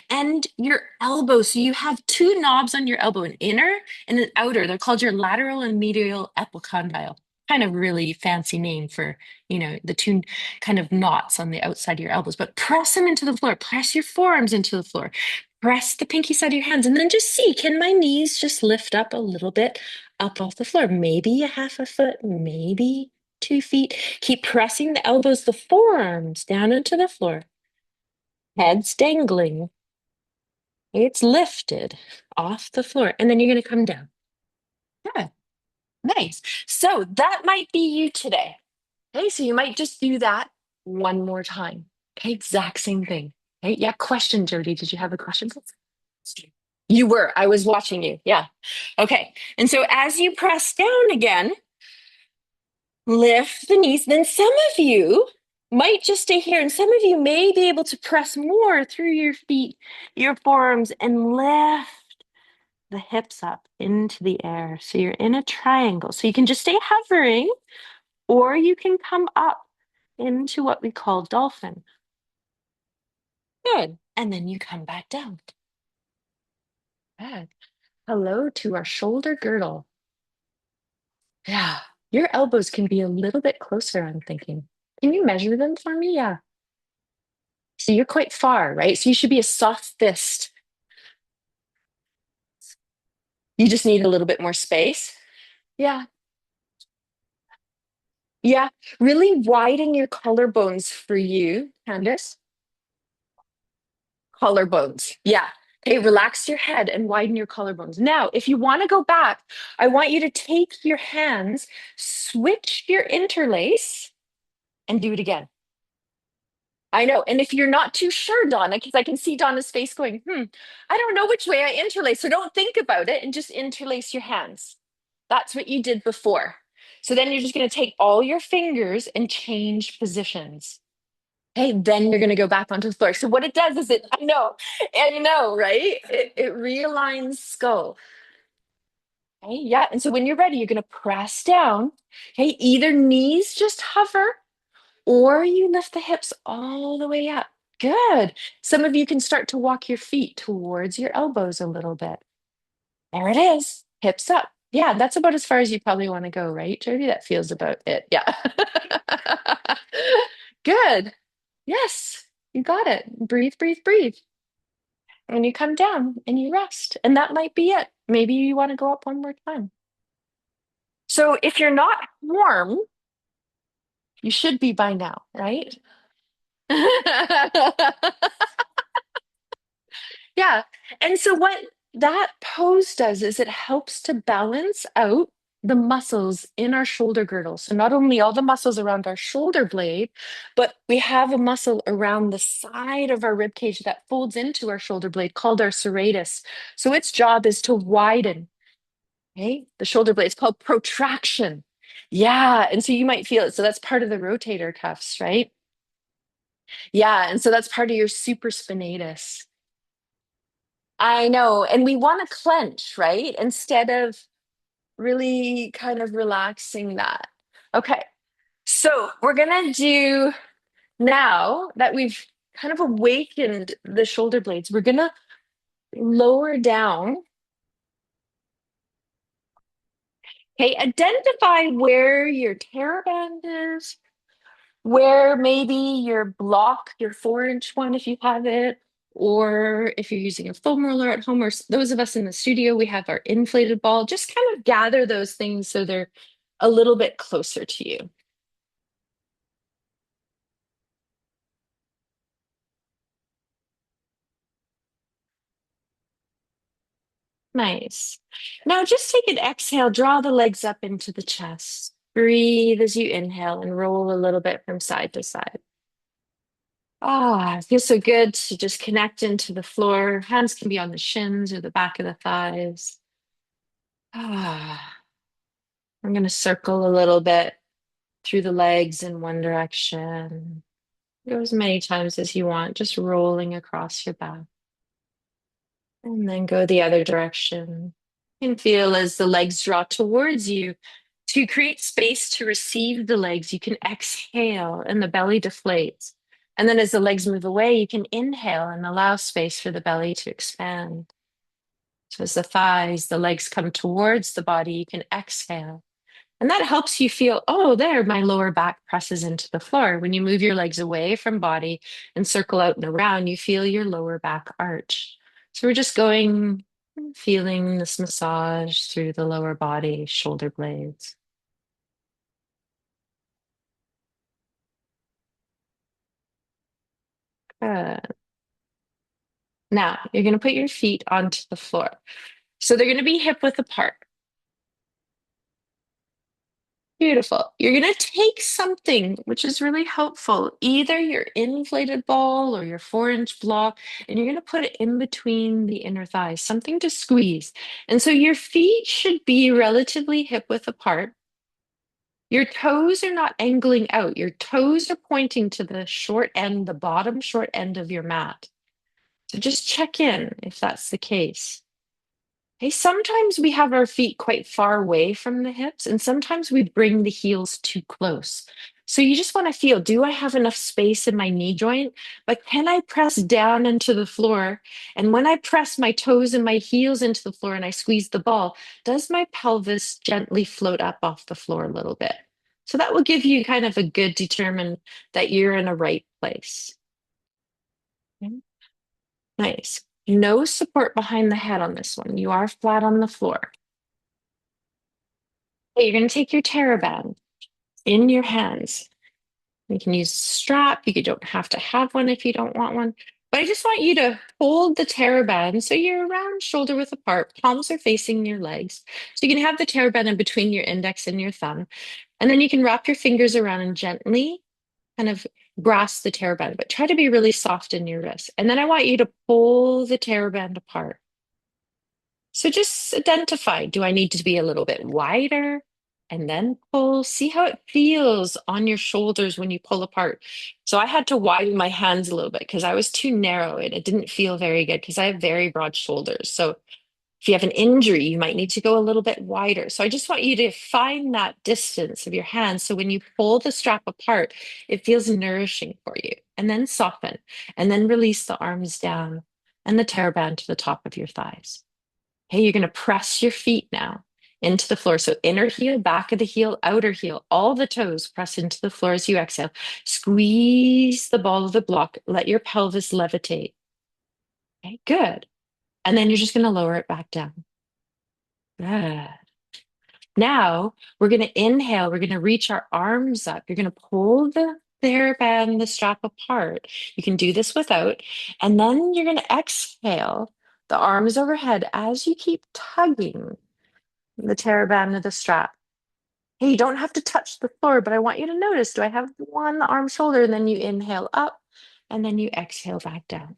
and your elbow. So you have two knobs on your elbow, an inner and an outer. They're called your lateral and medial epicondyle. Kind of really fancy name for, the two kind of knots on the outside of your elbows. But press them into the floor. Press your forearms into the floor. Press the pinky side of your hands, and then just see, can my knees just lift up a little bit up off the floor? Maybe a half a foot, maybe 2 feet. Keep pressing the elbows, the forearms down into the floor. Head's dangling. It's lifted off the floor. And then you're going to come down. Yeah, nice. So that might be you today. Okay, so you might just do that one more time. Okay, exact same thing. Okay, yeah, question, Jody. Did you have a question? You were. I was watching you. Yeah. Okay. And so as you press down again, lift the knees. Then some of you might just stay here, and some of you may be able to press more through your feet, your forearms, and lift the hips up into the air. So you're in a triangle. So you can just stay hovering, or you can come up into what we call dolphin. Good. And then you come back down. Good. Hello to our shoulder girdle. Yeah. Your elbows can be a little bit closer, I'm thinking. Can you measure them for me? Yeah. So you're quite far, right? So you should be a soft fist. You just need a little bit more space. Yeah. Yeah. Really widen your collarbones for you, Candace. Collarbones. Yeah. Okay, relax your head and widen your collarbones. Now, if you want to go back, I want you to take your hands, switch your interlace, and do it again. I know. And if you're not too sure, Donna, because I can see Donna's face going, I don't know which way I interlace. So don't think about it and just interlace your hands. That's what you did before. So then you're just going to take all your fingers and change positions. Okay, then you're going to go back onto the floor. So what it does is I know, right? It realigns skull. Okay, yeah. And so when you're ready, you're going to press down. Okay, either knees just hover or you lift the hips all the way up. Good. Some of you can start to walk your feet towards your elbows a little bit. There it is. Hips up. Yeah, that's about as far as you probably want to go, right, Jody? That feels about it. Yeah. Good. Yes. You got it. Breathe, breathe, breathe. And you come down and you rest. And that might be it. Maybe you want to go up one more time. So if you're not warm, you should be by now, right? Yeah. And so what that pose does is it helps to balance out the muscles in our shoulder girdle. So not only all the muscles around our shoulder blade, but we have a muscle around the side of our rib cage that folds into our shoulder blade called our serratus. So its job is to widen, okay? The shoulder blade is called protraction. Yeah. And so you might feel it. So that's part of the rotator cuffs, right? Yeah. And so that's part of your supraspinatus. I know. And we want to clench, right? Instead of really kind of relaxing that. Okay. So we're going to do now that we've kind of awakened the shoulder blades, we're going to lower down. Okay. Identify where your TheraBand is, where maybe your block, your 4-inch one, if you have it, or if you're using a foam roller at home, or those of us in the studio, we have our inflated ball. Just kind of gather those things so they're a little bit closer to you. Nice. Now just take an exhale, draw the legs up into the chest. Breathe as you inhale and roll a little bit from side to side. Ah, it feels so good to just connect into the floor. Hands can be on the shins or the back of the thighs. Ah, I'm going to circle a little bit through the legs in one direction. Go as many times as you want, just rolling across your back. And then go the other direction. You can feel as the legs draw towards you. To create space to receive the legs, you can exhale and the belly deflates. And then as the legs move away, you can inhale and allow space for the belly to expand. So as the thighs, the legs come towards the body, you can exhale. And that helps you feel, oh, there, my lower back presses into the floor. When you move your legs away from body and circle out and around, you feel your lower back arch. So we're just going, feeling this massage through the lower body, shoulder blades. Good. Now you're going to put your feet onto the floor. So they're going to be hip width apart. Beautiful. You're going to take something which is really helpful, either your inflated ball or your 4-inch block, and you're going to put it in between the inner thighs, something to squeeze. And so your feet should be relatively hip width apart. Your toes are not angling out. Your toes are pointing to the short end, the bottom short end of your mat. So just check in if that's the case. Hey, sometimes we have our feet quite far away from the hips, and sometimes we bring the heels too close. So you just want to feel, do I have enough space in my knee joint? But can I press down into the floor? And when I press my toes and my heels into the floor and I squeeze the ball, does my pelvis gently float up off the floor a little bit? So that will give you kind of a good determine that you're in a right place. Okay. Nice. No support behind the head on this one. You are flat on the floor. Okay, you're going to take your TheraBand in your hands. You can use a strap. You don't have to have one if you don't want one. But I just want you to hold the TheraBand so you're around shoulder width apart. Palms are facing your legs. So you can have the TheraBand in between your index and your thumb. And then you can wrap your fingers around and gently kind of grasp the TheraBand, but try to be really soft in your wrist. And then I want you to pull the TheraBand apart. So just identify, do I need to be a little bit wider? And then pull, see how it feels on your shoulders when you pull apart. So I had to widen my hands a little bit because I was too narrow and it didn't feel very good because I have very broad shoulders. So if you have an injury, you might need to go a little bit wider. So I just want you to find that distance of your hands. So when you pull the strap apart, it feels nourishing for you. And then soften and then release the arms down and the TheraBand to the top of your thighs. Okay, you're going to press your feet now into the floor. So inner heel, back of the heel, outer heel, all the toes press into the floor as you exhale. Squeeze the ball of the block. Let your pelvis levitate. Okay, good. And then you're just going to lower it back down. Good. Now we're going to inhale. We're going to reach our arms up. You're going to pull the hairband, the strap apart. You can do this without. And then you're going to exhale the arms overhead as you keep tugging the teraband of the strap. Hey, you don't have to touch the floor, but I want you to notice, do I have one arm shoulder? And then you inhale up and then you exhale back down.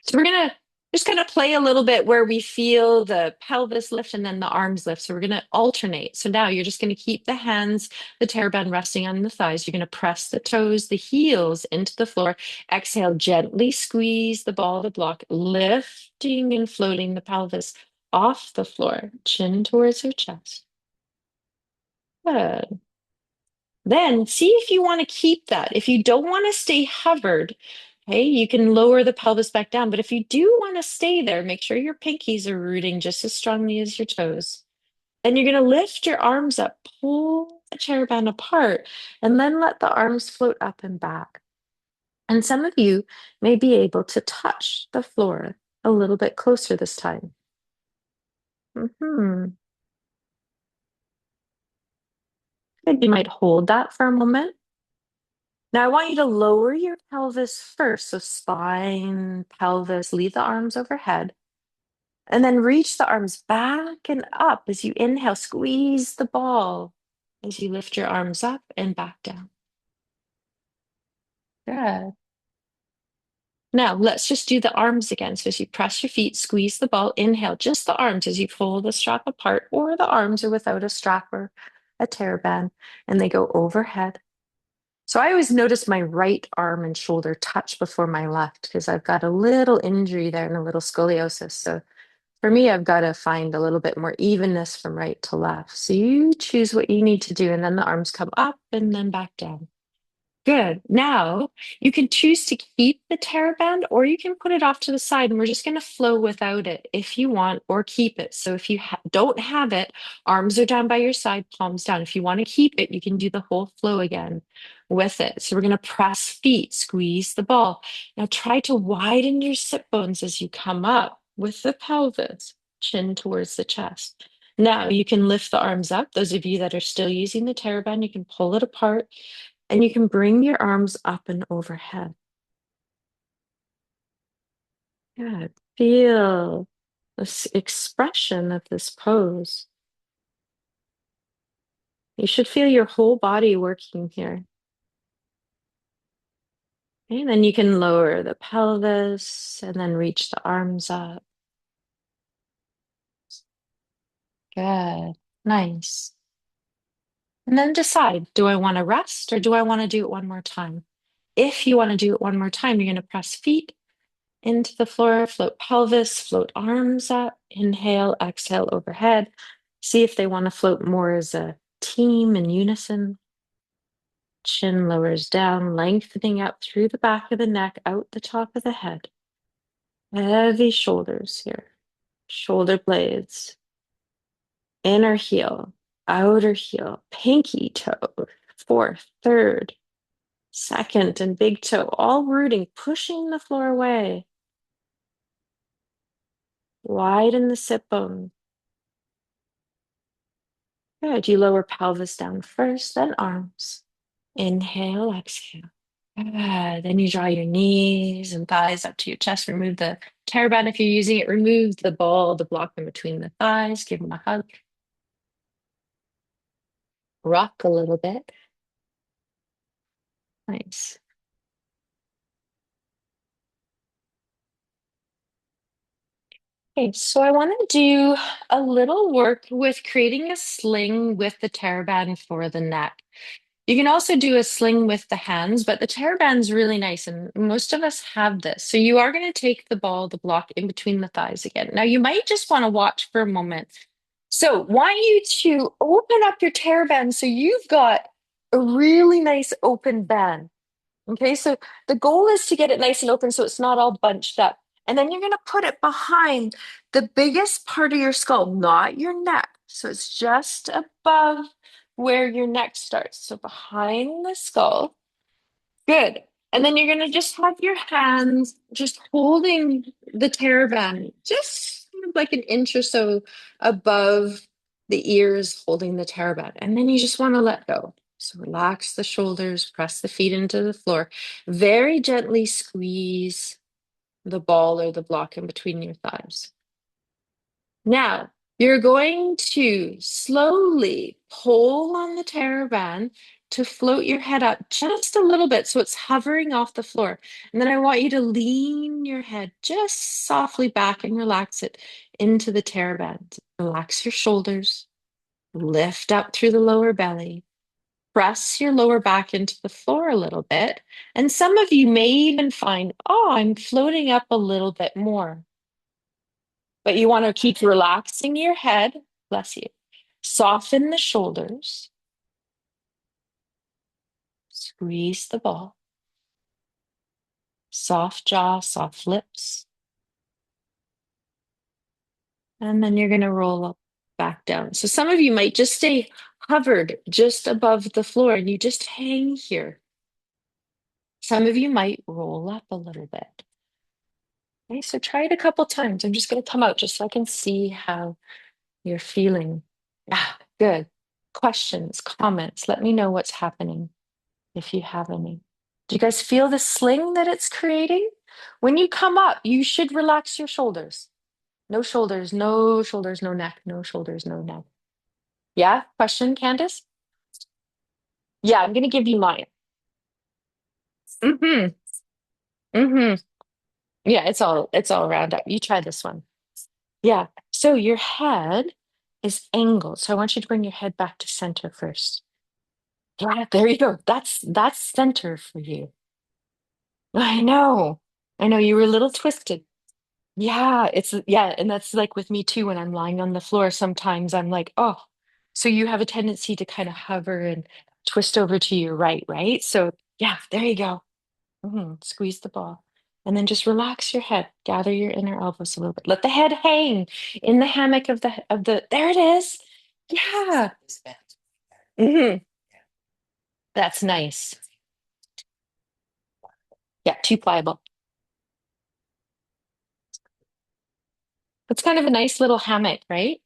So we're gonna just kind of play a little bit where we feel the pelvis lift and then the arms lift. So we're gonna alternate. So now you're just gonna keep the hands, the teraband resting on the thighs. You're gonna press the toes, the heels into the floor. Exhale, gently squeeze the ball of the block, lifting and floating the pelvis off the floor, chin towards your chest. Good. Then see if you want to keep that. If you don't want to stay hovered, okay, you can lower the pelvis back down. But if you do want to stay there, make sure your pinkies are rooting just as strongly as your toes. Then you're going to lift your arms up, pull the chair band apart, and then let the arms float up and back. And some of you may be able to touch the floor a little bit closer this time. Mhm. Good. You might hold that for a moment. Now I want you to lower your pelvis first. So spine, pelvis, leave the arms overhead. And then reach the arms back and up as you inhale. Squeeze the ball as you lift your arms up and back down. Good. Now let's just do the arms again. So as you press your feet, squeeze the ball, inhale, just the arms as you pull the strap apart, or the arms are without a strap or a tear band, and they go overhead. So I always notice my right arm and shoulder touch before my left because I've got a little injury there and a little scoliosis. So for me, I've got to find a little bit more evenness from right to left. So you choose what you need to do, and then the arms come up and then back down. Good. Now you can choose to keep the TerraBand or you can put it off to the side and we're just going to flow without it if you want, or keep it. So if you don't have it, arms are down by your side, palms down. If you want to keep it, you can do the whole flow again with it. So we're going to press feet, squeeze the ball. Now try to widen your sit bones as you come up with the pelvis, chin towards the chest. Now you can lift the arms up. Those of you that are still using the TerraBand, you can pull it apart and you can bring your arms up and overhead. Yeah, feel this expression of this pose. You should feel your whole body working here. Okay, and then you can lower the pelvis and then reach the arms up. Good. Nice. And then decide, do I want to rest or do I want to do it one more time? If you want to do it one more time, you're going to press feet into the floor, float pelvis, float arms up, inhale, exhale overhead. See if they want to float more as a team in unison. Chin lowers down, lengthening up through the back of the neck, out the top of the head. Heavy shoulders here. Shoulder blades, inner heel, outer heel, pinky toe, fourth, third, second, and big toe, all rooting, pushing the floor away. Widen the sit bone. Good. You lower pelvis down first, then arms. Inhale, exhale. Good. Then you draw your knees and thighs up to your chest. Remove the tear band if you're using it. Remove the ball, the block in between the thighs. Give them a hug. Rock a little bit. Nice. Okay, so I want to do a little work with creating a sling with the tear band for the neck. You can also do a sling with the hands, but the tear band's really nice, and most of us have this. So you are going to take the ball, the block in between the thighs again. Now you might just want to watch for a moment. So want you to open up your tear band so you've got a really nice open band. Okay, so the goal is to get it nice and open so it's not all bunched up. And then you're going to put it behind the biggest part of your skull, not your neck. So it's just above where your neck starts. So behind the skull. Good. And then you're going to just have your hands just holding the TheraBand, just kind of like an inch or so above the ears, holding the TheraBand. And then you just want to let go. So relax the shoulders, press the feet into the floor, very gently squeeze the ball or the block in between your thighs. Now, you're going to slowly pull on the TheraBand to float your head up just a little bit so it's hovering off the floor. And then I want you to lean your head just softly back and relax it into the TheraBand. Relax your shoulders, lift up through the lower belly, press your lower back into the floor a little bit. And some of you may even find, oh, I'm floating up a little bit more. But you want to keep relaxing your head. Bless you. Soften the shoulders. Squeeze the ball. Soft jaw, soft lips. And then you're going to roll up back down. So some of you might just stay hovered just above the floor and you just hang here. Some of you might roll up a little bit. Okay, so try it a couple times. I'm just going to come out just so I can see how you're feeling. Ah, good. Questions, comments. Let me know what's happening if you have any. Do you guys feel the sling that it's creating? When you come up, you should relax your shoulders. No shoulders, no shoulders, no neck, no shoulders, no neck. Yeah? Question, Candace? Yeah, I'm gonna give you mine. Mm-hmm. Mm-hmm. Yeah, it's all round up. You try this one. Yeah. So your head is angled. So I want you to bring your head back to center first. Yeah, there you go. That's center for you. I know. I know you were a little twisted. Yeah, and that's like with me too when I'm lying on the floor. Sometimes I'm like, oh, so you have a tendency to kind of hover and twist over to your right, right? So yeah, there you go. Squeeze the ball. And then just relax your head. Gather your inner elbows a little bit. Let the head hang in the hammock of the there it is. Yeah. hmm That's nice. Yeah, too pliable. It's kind of a nice little hammock, right?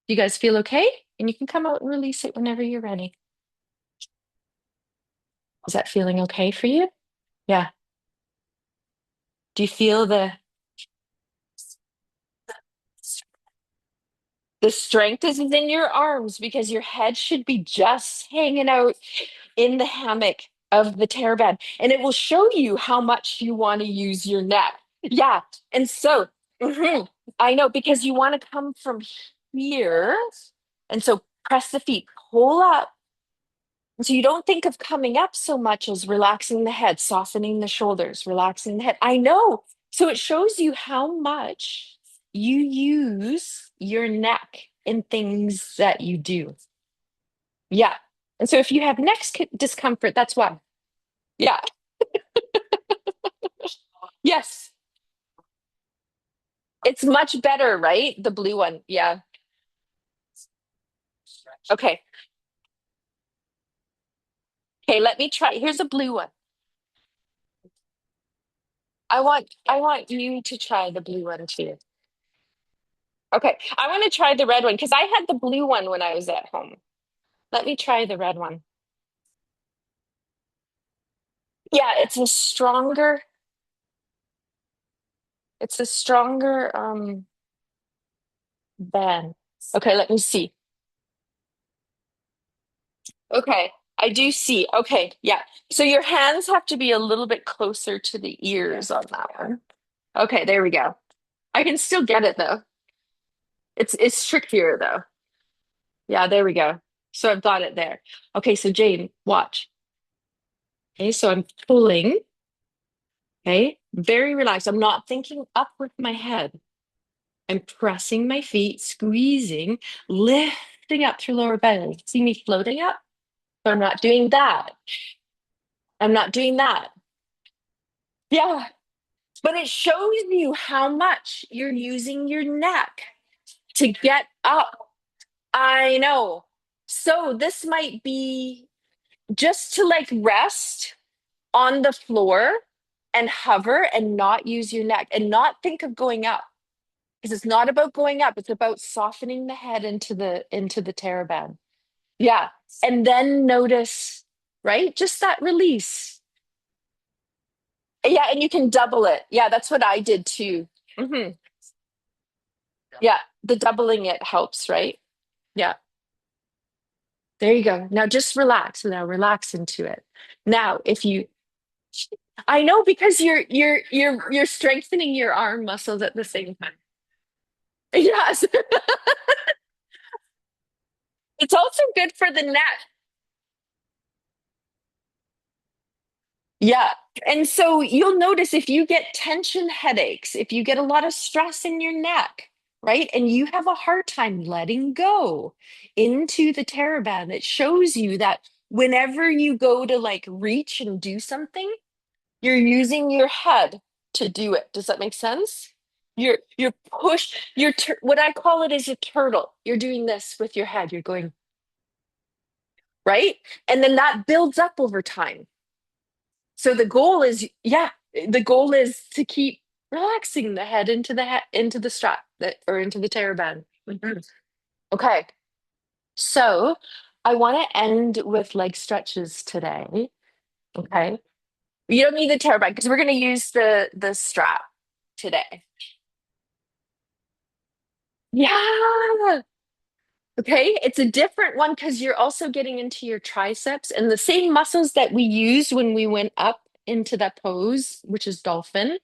You guys feel okay? And you can come out and release it whenever you're ready. Is that feeling okay for you? Yeah. Do you feel the strength is in your arms because your head should be just hanging out in the hammock of the tear bed, and it will show you how much you want to use your neck. Yeah. And so, I know because you want to come from here. And so press the feet, pull up. So you don't think of coming up so much as relaxing the head, softening the shoulders, relaxing the head. I know. So it shows you how much you use your neck in things that you do. Yeah. And so if you have discomfort, that's why. Yeah. Yes. It's much better, right? The blue one. Yeah. Okay. Okay, let me try. Here's a blue one. I want you to try the blue one too. Okay. I want to try the red one because I had the blue one when I was at home. Let me try the red one. Yeah, it's a stronger band. Okay, let me see. Okay, I do see. Okay, yeah. So your hands have to be a little bit closer to the ears on that one. Okay, there we go. I can still get it though. It's trickier though. Yeah, there we go. So I've got it there. Okay, so Jane, watch. Okay, so I'm pulling. Okay, very relaxed. I'm not thinking up with my head. I'm pressing my feet, squeezing, lifting up through lower belly. See me floating up? So I'm not doing that. I'm not doing that. Yeah. but it shows you how much you're using your neck to get up. I know. So this might be just to like rest on the floor and hover and not use your neck and not think of going up because it's not about going up, it's about softening the head into the teraband. Yeah. And then notice, right? Just that release. Yeah, and you can double it. Yeah, that's what I did too. Hmm. Yeah, the doubling it helps, right? Yeah. There you go. Now just relax. Now relax into it. Now, if you I know because you're strengthening your arm muscles at the same time. Yes. It's also good for the neck. Yeah. And so you'll notice if you get tension headaches, if you get a lot of stress in your neck, right? And you have a hard time letting go into the TerraBand, it shows you that whenever you go to like reach and do something, you're using your head to do it. Does that make sense? You're push, what I call it is a turtle. You're doing this with your head. You're going, right? And then that builds up over time. So the goal is, yeah, the goal is to keep relaxing the head into the into the strap that or into the TerraBand. Mhm. Okay. So I want to end with leg stretches today. Okay. You don't need the TerraBand because we're going to use the strap today. Yeah. Okay. It's a different one because you're also getting into your triceps and the same muscles that we used when we went up into that pose, which is dolphin.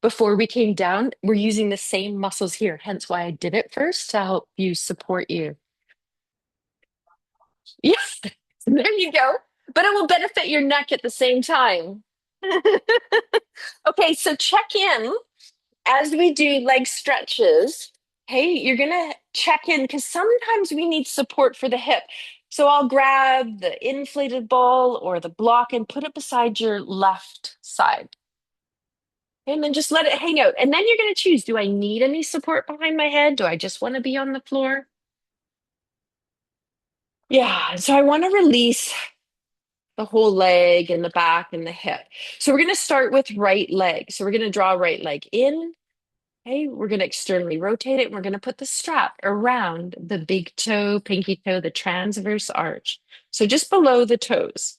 Before we came down, we're using the same muscles here. Hence why I did it first to help you support you. Yes, there you go. But it will benefit your neck at the same time. Okay, so check in as we do leg stretches. Hey, you're gonna check in because sometimes we need support for the hip. So I'll grab the inflated ball or the block and put it beside your left side. And then just let it hang out. And then you're going to choose, do I need any support behind my head? Do I just want to be on the floor? Yeah. So I want to release the whole leg and the back and the hip. So we're going to start with right leg. So we're going to draw right leg in. Okay. We're going to externally rotate it. And we're going to put the strap around the big toe, pinky toe, the transverse arch. So just below the toes.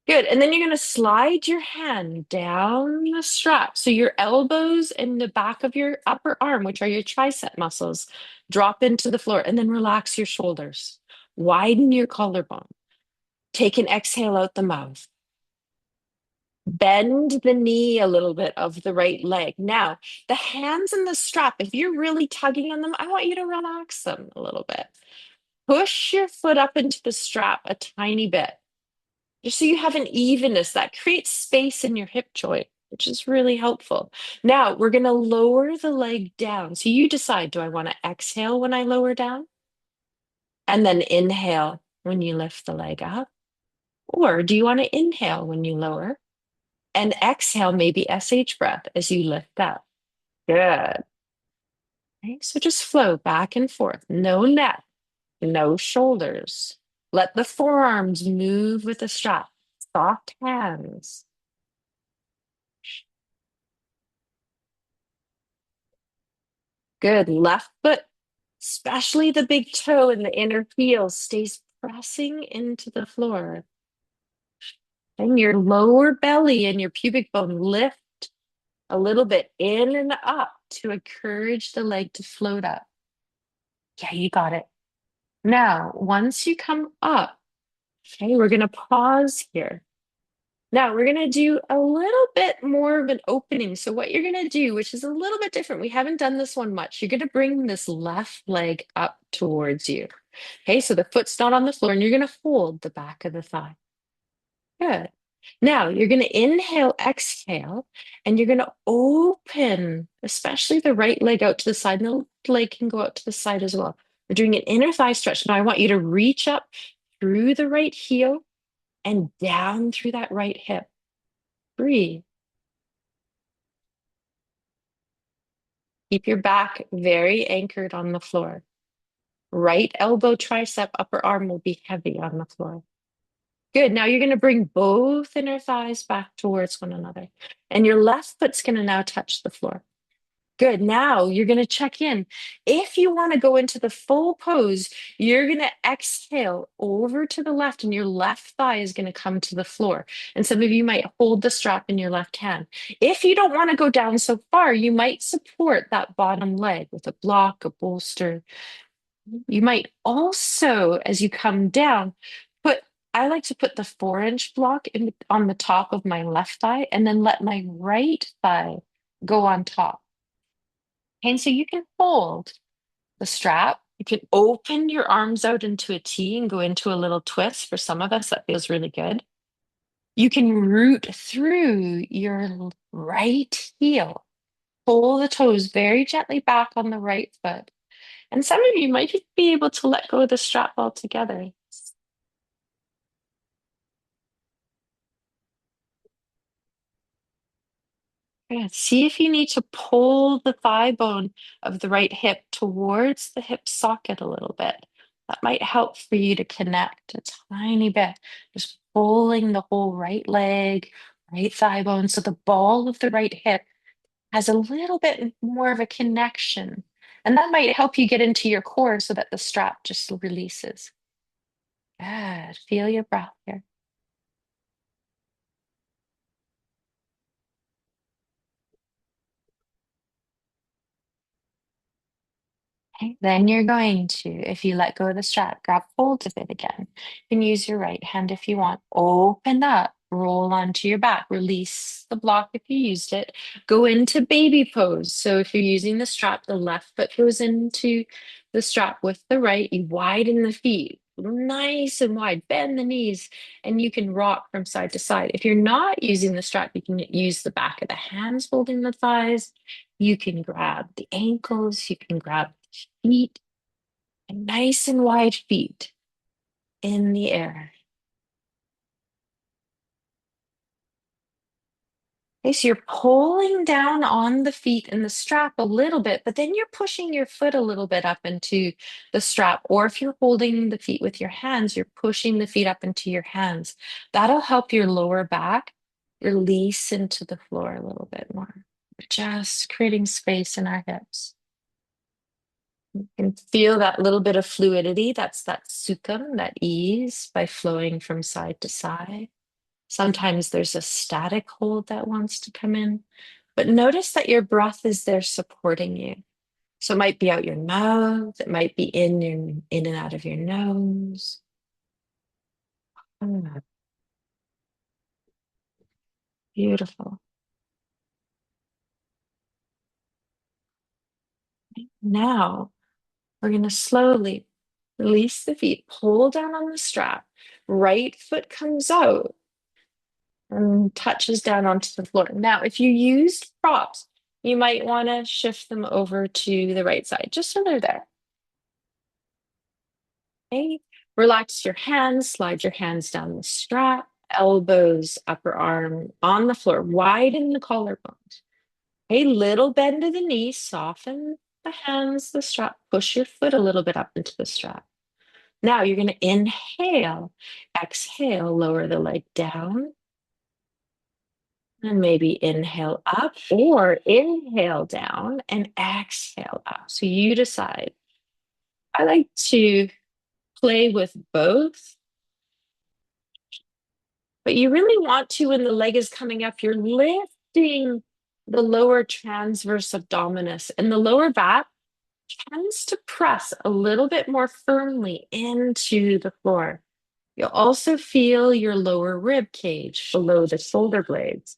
Good. And then you're going to slide your hand down the strap. So your elbows and the back of your upper arm, which are your tricep muscles, drop into the floor and then relax your shoulders. Widen your collarbone. Take an exhale out the mouth. Bend the knee a little bit of the right leg. Now, the hands in the strap, if you're really tugging on them, I want you to relax them a little bit. Push your foot up into the strap a tiny bit just so you have an evenness that creates space in your hip joint, which is really helpful. Now we're going to lower the leg down. So you decide, do I want to exhale when I lower down? And then inhale when you lift the leg up? Or do you want to inhale when you lower and exhale, maybe SH breath as you lift up? Good. Okay, so just flow back and forth. No neck, no shoulders. Let the forearms move with the strap. Soft hands. Good. Left foot, especially the big toe and the inner heel, stays pressing into the floor. And your lower belly and your pubic bone lift a little bit in and up to encourage the leg to float up. Yeah, you got it. Now, once you come up, okay, we're going to pause here. Now we're going to do a little bit more of an opening. So what you're going to do, which is a little bit different, we haven't done this one much. You're going to bring this left leg up towards you. Okay, so the foot's not on the floor and you're going to hold the back of the thigh. Good. Now you're going to inhale, exhale, and you're going to open, especially the right leg out to the side. And the left leg can go out to the side as well. We're doing an inner thigh stretch. Now I want you to reach up through the right heel and down through that right hip. Breathe. Keep your back very anchored on the floor. Right elbow, tricep, upper arm will be heavy on the floor. Good. Now you're going to bring both inner thighs back towards one another. And your left foot's going to now touch the floor. Good. Now you're going to check in. If you want to go into the full pose, you're going to exhale over to the left, and your left thigh is going to come to the floor. And some of you might hold the strap in your left hand. If you don't want to go down so far, you might support that bottom leg with a block, a bolster. You might also, as you come down, put, I like to put the 4-inch block on the top of my left thigh and then let my right thigh go on top. And so you can hold the strap. You can open your arms out into a T and go into a little twist. For some of us, that feels really good. You can root through your right heel. Pull the toes very gently back on the right foot. And some of you might be able to let go of the strap altogether. Yeah, see if you need to pull the thigh bone of the right hip towards the hip socket a little bit. That might help for you to connect a tiny bit. Just pulling the whole right leg, right thigh bone, so the ball of the right hip has a little bit more of a connection. And that might help you get into your core so that the strap just releases. Good. Feel your breath here. Okay, then you're going to, if you let go of the strap, grab hold of it again. You can use your right hand if you want. Open up, roll onto your back, release the block if you used it. Go into baby pose. So if you're using the strap, the left foot goes into the strap with the right. You widen the feet, nice and wide. Bend the knees, and you can rock from side to side. If you're not using the strap, you can use the back of the hands holding the thighs. You can grab the ankles, you can grab feet, and nice and wide feet in the air. Okay, so you're pulling down on the feet and the strap a little bit, but then you're pushing your foot a little bit up into the strap. Or if you're holding the feet with your hands, you're pushing the feet up into your hands. That'll help your lower back release into the floor a little bit more. Just creating space in our hips. You can feel that little bit of fluidity. That's that sukham, that ease by flowing from side to side. Sometimes there's a static hold that wants to come in, but notice that your breath is there supporting you. So it might be out your mouth, it might be in and out of your nose. Ah, beautiful. Now we're going to slowly release the feet, pull down on the strap. Right foot comes out and touches down onto the floor. Now, if you used props, you might want to shift them over to the right side, just so they're there. Okay. Relax your hands, slide your hands down the strap, elbows, upper arm on the floor, widen the collarbones. A little bend to the knee, soften the hands, the strap, push your foot a little bit up into the strap. Now you're going to inhale, exhale, lower the leg down, and maybe inhale up or inhale down and exhale up. So you decide. I like to play with both, but you really want to, when the leg is coming up, you're lifting the lower transverse abdominis, and the lower back tends to press a little bit more firmly into the floor. You'll also feel your lower rib cage below the shoulder blades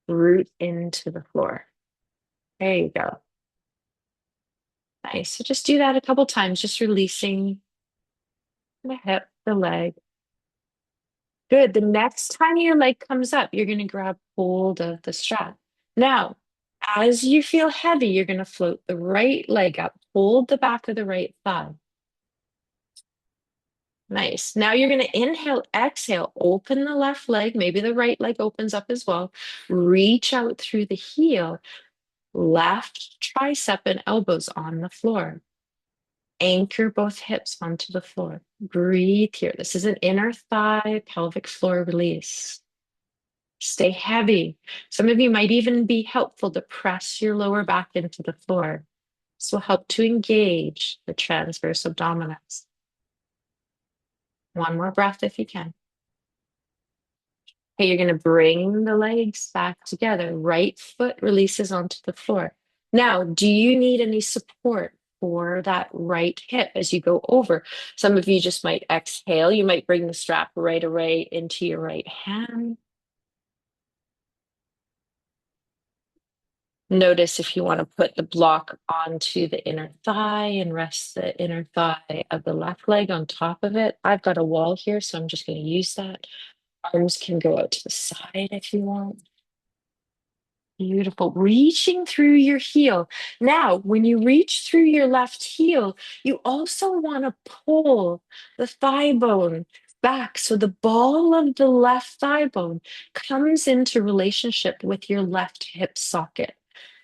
root into the floor. There you go. Nice. So just do that a couple times, just releasing the hip, the leg. Good. The next time your leg comes up, you're going to grab hold of the strap. Now, as you feel heavy, you're going to float the right leg up, hold the back of the right thigh. Nice. Now you're going to inhale, exhale, open the left leg. Maybe the right leg opens up as well. Reach out through the heel. Left tricep and elbows on the floor. Anchor both hips onto the floor. Breathe here. This is an inner thigh pelvic floor release. Stay heavy. Some of you might even be helpful to press your lower back into the floor. This will help to engage the transverse abdominis. One more breath if you can. Okay, you're going to bring the legs back together. Right foot releases onto the floor. Now, do you need any support for that right hip as you go over? Some of you just might exhale. You might bring the strap right away into your right hand. Notice if you want to put the block onto the inner thigh and rest the inner thigh of the left leg on top of it. I've got a wall here, so I'm just going to use that. Arms can go out to the side if you want. Beautiful. Reaching through your heel. Now, when you reach through your left heel, you also want to pull the thigh bone back. So the ball of the left thigh bone comes into relationship with your left hip socket.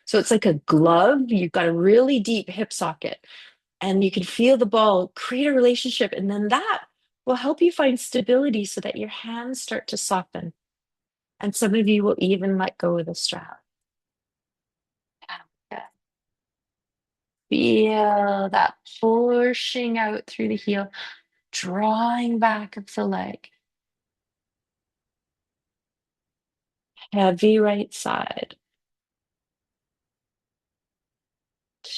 So it's like a glove. You've got a really deep hip socket, and you can feel the ball create a relationship. And then that will help you find stability so that your hands start to soften. And some of you will even let go of the strap. Yeah. Feel that pushing out through the heel, drawing back of the leg. Heavy right side.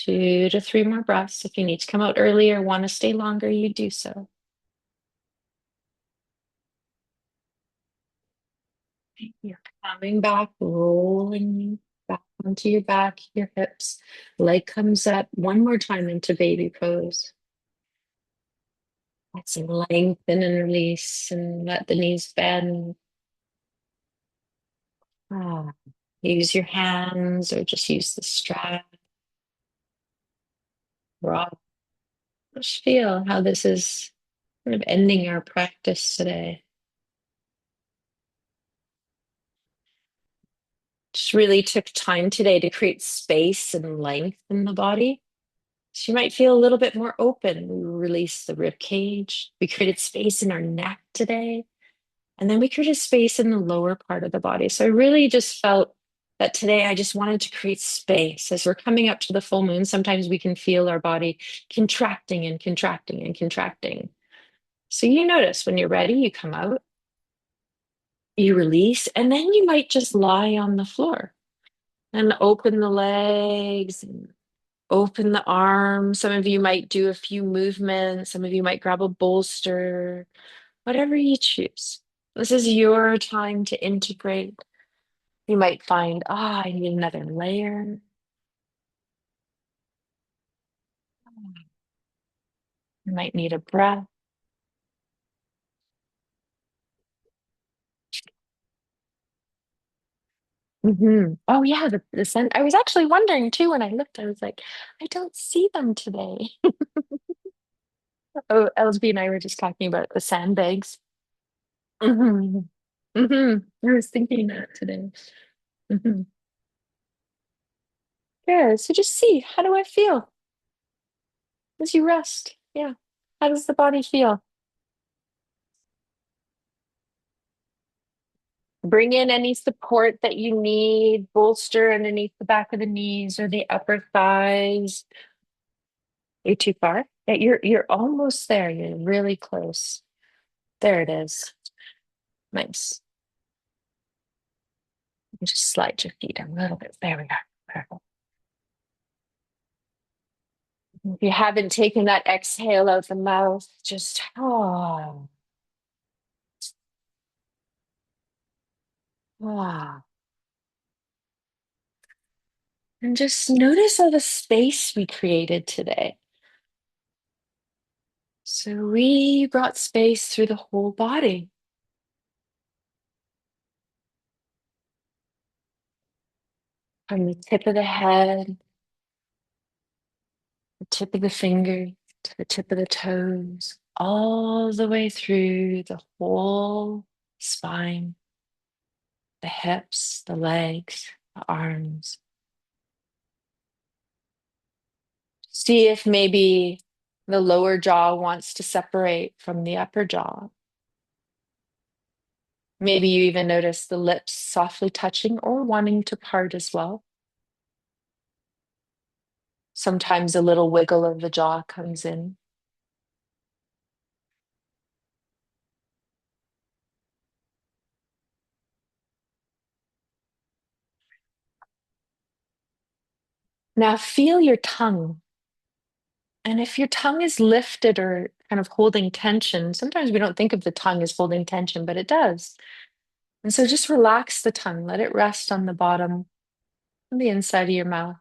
2 to 3 more breaths. If you need to come out earlier, want to stay longer, you do so. You're coming back, rolling back onto your back, your hips. Leg comes up one more time into baby pose. Let's lengthen and release and let the knees bend. Ah, use your hands or just use the strap. Raw. Just feel how this is kind of ending our practice today. Just really took time today to create space and length in the body. So you might feel a little bit more open. We released the rib cage. We created space in our neck today. And then we created space in the lower part of the body. So I really just felt that today I just wanted to create space. As we're coming up to the full moon, sometimes we can feel our body contracting and contracting and contracting. So you notice when you're ready, you come out, you release, and then you might just lie on the floor and open the legs and open the arms. Some of you might do a few movements. Some of you might grab a bolster, whatever you choose. This is your time to integrate. You might find, I need another layer. You might need a breath. Oh yeah, the sun. I was actually wondering too when I looked, I was like, I don't see them today. Oh, Elsby and I were just talking about the sandbags. hmm I was thinking that today. hmm Good. So just see, how do I feel as you rest? Yeah. How does the body feel? Bring in any support that you need, bolster underneath the back of the knees or the upper thighs. You're too far. Yeah, you're almost there. You're really close. There it is. Nice. Just slide your feet a little bit. There we go. Perfect. If you haven't taken that exhale out the mouth, just ah. And just notice all the space we created today. So we brought space through the whole body. From the tip of the head, the tip of the finger, to the tip of the toes, all the way through the whole spine, the hips, the legs, the arms. See if maybe the lower jaw wants to separate from the upper jaw. Maybe you even notice the lips softly touching or wanting to part as well. Sometimes a little wiggle of the jaw comes in. Now feel your tongue. And if your tongue is lifted or kind of holding tension, sometimes we don't think of the tongue as holding tension, but it does. And so just relax the tongue, let it rest on the bottom, on the inside of your mouth.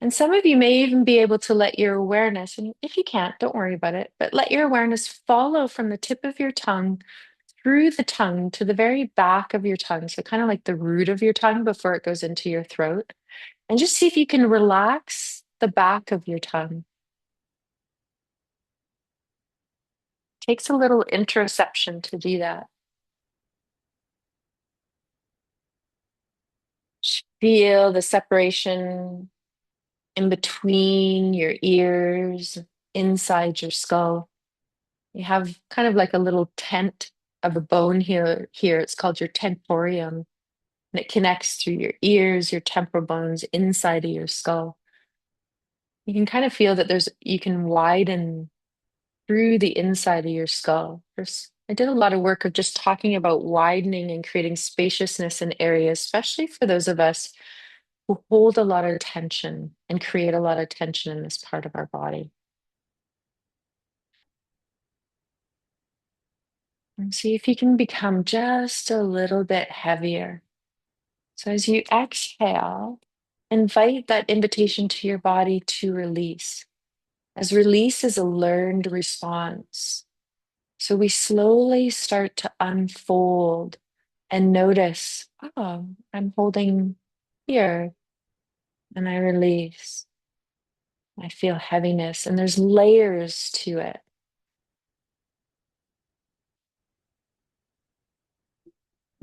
And some of you may even be able to let your awareness, and if you can't, don't worry about it, but let your awareness follow from the tip of your tongue through the tongue to the very back of your tongue. So, kind of like the root of your tongue before it goes into your throat. And just see if you can relax the back of your tongue. Takes a little interoception to do that. Feel the separation in between your ears, inside your skull. You have kind of like a little tent of a bone here. It's called your temporium, and it connects through your ears, your temporal bones, inside of your skull. You can kind of feel that you can widen through the inside of your skull. I did a lot of work of just talking about widening and creating spaciousness in areas, especially for those of us who hold a lot of tension and create a lot of tension in this part of our body. And see if you can become just a little bit heavier. So as you exhale, invite that invitation to your body to release, as release is a learned response. So we slowly start to unfold and notice, oh, I'm holding here, and I release. I feel heaviness, and there's layers to it.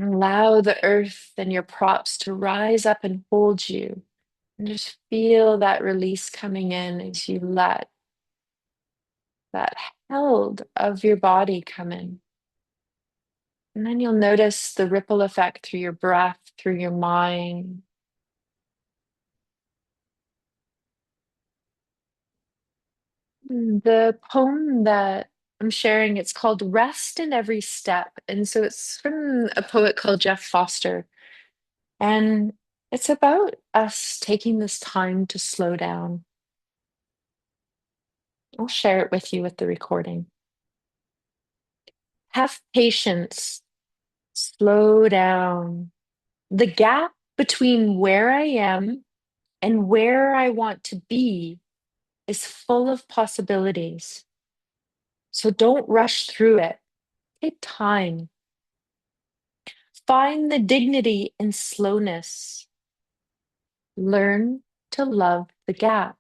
Allow the earth and your props to rise up and hold you. And just feel that release coming in as you let that held of your body come in. And then you'll notice the ripple effect through your breath, through your mind. The poem that I'm sharing, it's called Rest in Every Step. And so it's from a poet called Jeff Foster. And it's about us taking this time to slow down. I'll share it with you with the recording. Have patience, slow down. The gap between where I am and where I want to be is full of possibilities. So don't rush through it. Take time. Find the dignity in slowness. Learn to love the gap.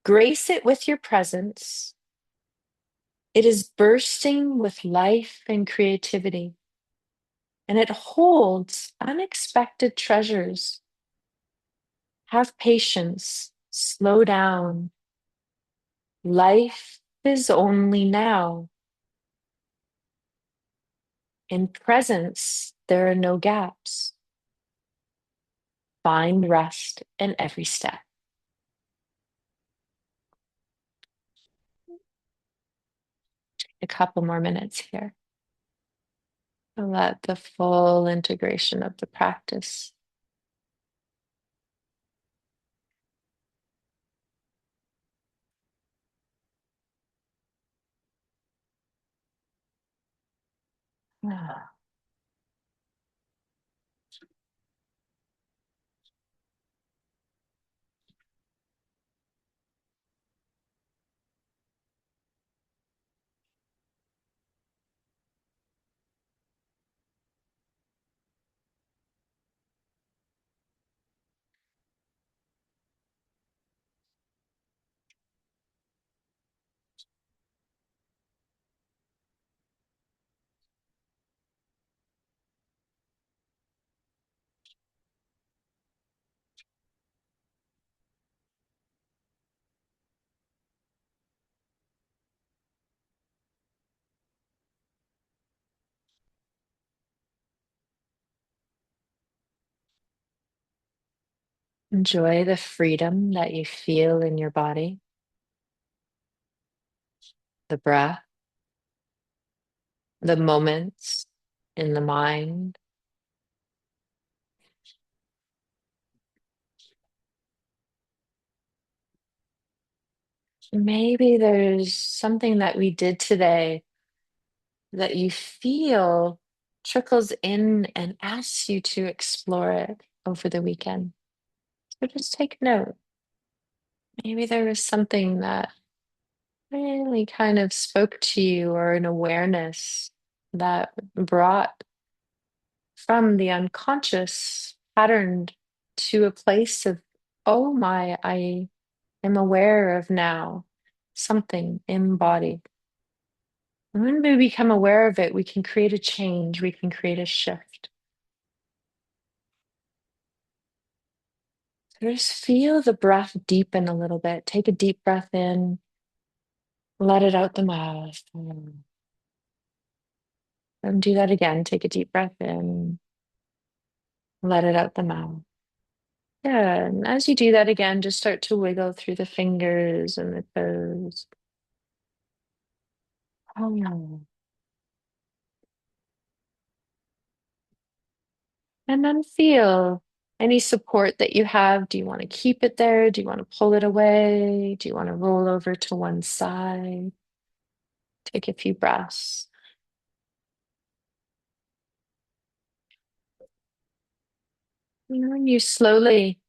Grace it with your presence. It is bursting with life and creativity, and it holds unexpected treasures. Have patience, slow down. Life is only now. In presence, there are no gaps. Find rest in every step. A couple more minutes here. Let the full integration of the practice. Ah. Enjoy the freedom that you feel in your body, the breath, the moments in the mind. Maybe there's something that we did today that you feel trickles in and asks you to explore it over the weekend. So just take note. Maybe there was something that really kind of spoke to you or an awareness that brought from the unconscious patterned to a place of, oh my, I am aware of now something embodied. And when we become aware of it, we can create a change, we can create a shift. So just feel the breath deepen a little bit. Take a deep breath in, let it out the mouth. And do that again. Take a deep breath in, let it out the mouth. Yeah, and as you do that again, just start to wiggle through the fingers and the toes. Oh. And then feel any support that you have. Do you want to keep it there? Do you want to pull it away? Do you want to roll over to one side? Take a few breaths. And when you slowly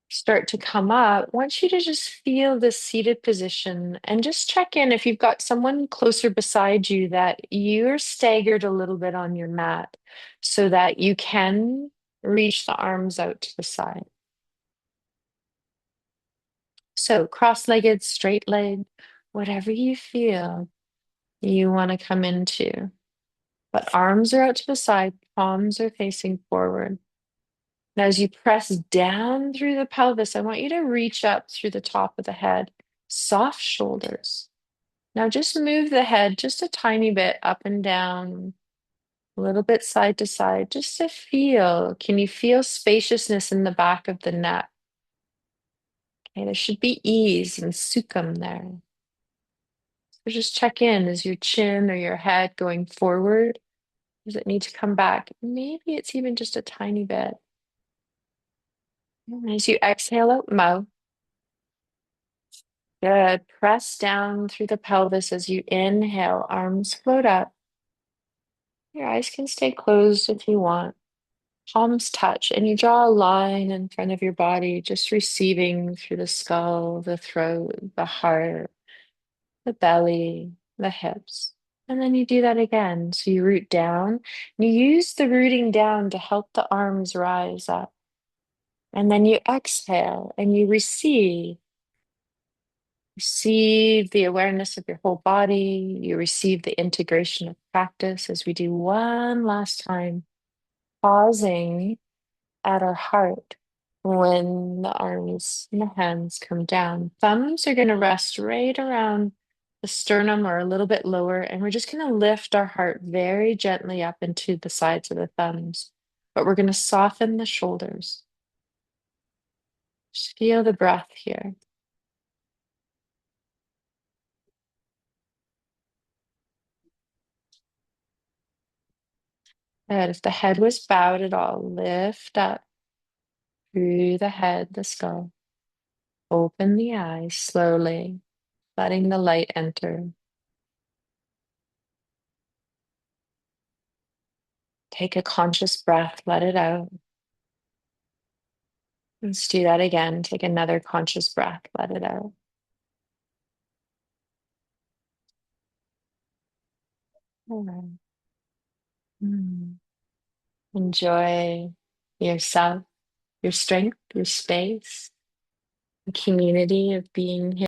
start to come up, I want you to just feel this seated position and just check in if you've got someone closer beside you that you're staggered a little bit on your mat so that you can reach the arms out to the side. So cross-legged, straight leg, whatever you feel you want to come into. But arms are out to the side, palms are facing forward. And as you press down through the pelvis, I want you to reach up through the top of the head, soft shoulders. Now just move the head just a tiny bit up and down, a little bit side to side, just to feel. Can you feel spaciousness in the back of the neck? Okay, there should be ease and sukham there. So just check in. Is your chin or your head going forward? Does it need to come back? Maybe it's even just a tiny bit. And as you exhale out mouth, good. Press down through the pelvis as you inhale, arms float up. Your eyes can stay closed if you want. Palms touch, and you draw a line in front of your body, just receiving through the skull, the throat, the heart, the belly, the hips. And then you do that again. So you root down. You use the rooting down to help the arms rise up. And then you exhale and you receive. Receive the awareness of your whole body. You receive the integration of practice as we do one last time, pausing at our heart when the arms and the hands come down. Thumbs are going to rest right around the sternum or a little bit lower, and we're just going to lift our heart very gently up into the sides of the thumbs. But we're going to soften the shoulders. Just feel the breath here. And if the head was bowed at all, lift up through the head, the skull. Open the eyes slowly, letting the light enter. Take a conscious breath, let it out. Let's do that again. Take another conscious breath, let it out. All right. Mm. Enjoy yourself, your strength, your space, the community of being here.